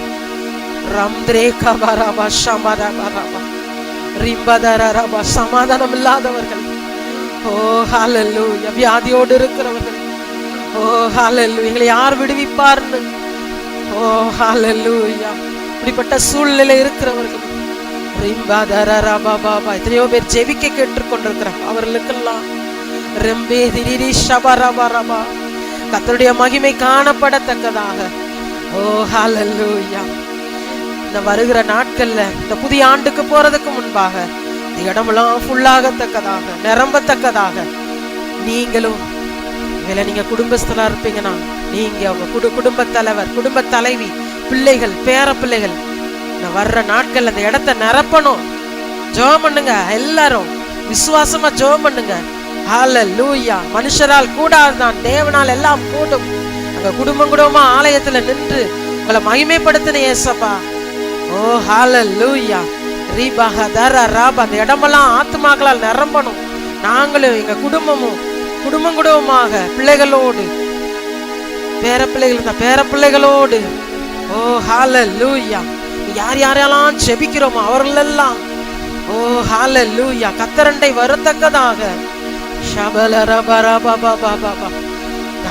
ரம்த்ரே கபரபா ஷமரபரபா ரிம்பதரபா, சமாதானம் இல்லாதவர்கள். ஓ ஹல்லேலூயா. வியாதியோடு இருக்கிறவர்கள். ஓ ஹல்லேலூயா. எங்களை யார் விடுவிப்பார்னு. ஓ ஹல்லேலூயா. இப்படிப்பட்ட சூழ்நிலை இருக்கிறவர்கள். ரிம்பதரபா பாபா, எத்தனையோ பேர் ஜெபிக்க கேட்டுக்கொண்டிருக்கிறார். அவர்களுக்கெல்லாம் ரெம்பே திரிரி ஷபரபரபா, கர்த்தருடைய மகிமை காணப்படத்தக்கதாக. ஓ ஹல்லேலூயா. இந்த வருகிற நாட்கள்ல, இந்த புதிய ஆண்டுக்கு போறதுக்கு முன்பாக இந்த இடமெல்லாம் ஃபுல்லாகத்தக்கதாக, நிரம்பத்தக்கதாக. நீங்களும் வேலை, நீங்க குடும்பஸ்தலா இருப்பீங்கன்னா நீங்க அவங்க குடும்ப தலைவர், குடும்ப தலைவி, பிள்ளைகள், பேர பிள்ளைகள் இந்த வர்ற நாட்கள் அந்த இடத்தை நிரப்பணும். ஜெபம் பண்ணுங்க, எல்லாரும் விசுவாசமா ஜெபம் பண்ணுங்க. ஹல்லேலூயா. மனுஷரால் கூடாதுதான், தேவனால் எல்லாம் கூடும். அங்க குடும்பம் குடும்பமா ஆலயத்துல நின்று உங்களை மகிமைப்படுத்தின ஏசப்பா. ஓ ஹல்லேலூயா. ரீபஹதர ராபா, அந்த இடமெல்லாம் ஆத்துமாக்களால் நிரம்பணும். நாங்களும் எங்க குடும்பமும் குடும்பம் குடும்பமாக, பிள்ளைகளோடு, பேர பிள்ளைகள், பேர பிள்ளைகளோடு. ஓ ஹல்லேலூயா. யார் யாரெல்லாம் ஜெபிக்கிறோமோ அவர்களெல்லாம் ஓ ஹல்லேலூயா கர்த்தரண்டை வரத்தக்கதாக.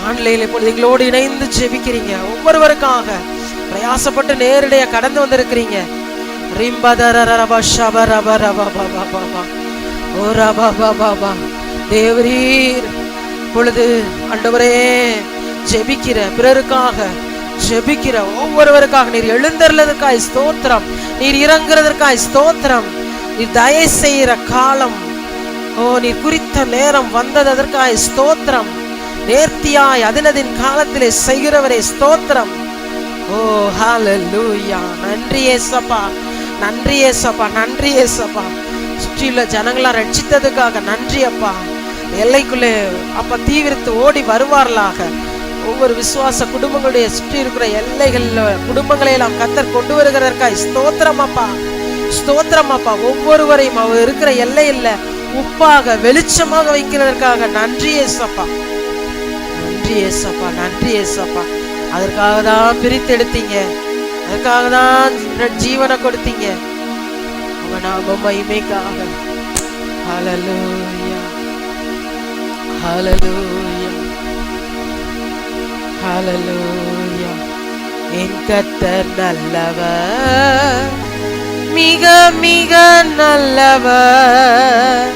ஆன்லைன்ல இப்பொழுது எங்களோடு இணைந்து ஜெபிக்கிறீங்க. ஒவ்வொருவருக்காக பிரயாசப்பட்டு நேரடியா கடந்து வந்திருக்கிறீங்க. தேவரீர் பொழுது ஆண்டவரே ஜெபிக்கிற பிறருக்காக, ஜெபிக்கிற ஒவ்வொருவருக்காக நீர் எழுந்தருளதற்காய் ஸ்தோத்திரம், நீர் இறங்குறதற்காய் ஸ்தோத்திரம், நீர் தயவு செய்கிற காலம், ஓ நீர் குறித்த நேரம் வந்ததற்காய் ஸ்தோத்திரம், நேர்த்தியாய் அதினதின் காலத்திலே செய்கிறவரே ஸ்தோத்திரம். ஓ ஹல்லேலூயா. நன்றி ஏசப்பா, நன்றி ஏசப்பா, நன்றி ஏசப்பா. சுற்றியுள்ள ஜனங்களா ரட்சித்ததுக்காக நன்றி அப்பா. எல்லைக்குள்ளே அப்பா தீவிரத்து ஓடி வருவார்களாக. ஒவ்வொரு விசுவாச குடும்பங்களுடைய சுற்றி இருக்கிற எல்லைகள்ல குடும்பங்களை எல்லாம் கர்த்தர் கொண்டு வருகிறதற்காய் ஸ்தோத்திரம் அப்பா, ஸ்தோத்திரம் அப்பா. ஒவ்வொருவரையும் அவர் இருக்கிற எல்லையில் உப்பாக வெளிச்சமாக வைக்கிறதற்காக நன்றி ஏசப்பா, நன்றி ஏசப்பா, நன்றி ஏசப்பா. அதற்காக தான் பிரித்து எடுத்தீங்க, அதற்காக தான் ஜீவனை கொடுத்தீங்க, உங்க நாம மகிமைக்காக. ஹல்லேலூயா, ஹல்லேலூயா, ஹல்லேலூயா. என் கர்த்தர் நல்லவர், மிக மிக நல்லவர்,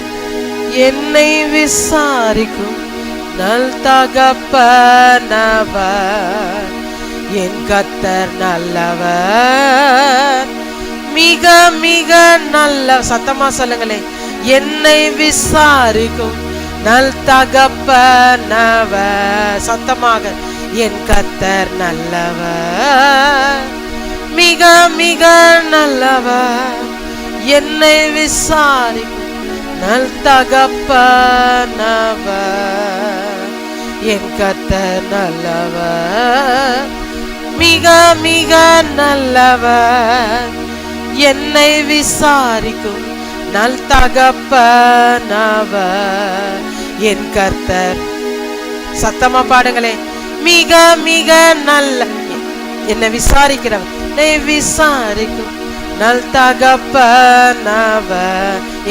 என்னை விசாரிக்கும் நல் தகப்பனவர். என் கர்த்தர் நல்லவர், மிக மிக நல்ல, சத்தமா சொல்லுங்களே, என்னை விசாரிக்கும் நல் தகப்பனவர். சத்தமாக, என் கர்த்தர் நல்லவர், மிக மிக நல்லவர், என்னை விசாரிக்கும் நல் தகப்பனவர். என் கர்த்தர் நல்லவர், மிக மிக நல்லவர், என்னை விசாரிக்கும் நல் தகப்பனவர். என் கர்த்தர் சத்தமா பாடுங்களே. மிக மிக நல்ல என்ன விசாரிக்கிறவர் விசாரிக்கும் நல் தகப்பனவர்.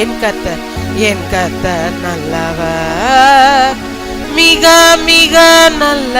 என் கர்த்தர் நல்லவர், மிக மிக நல்ல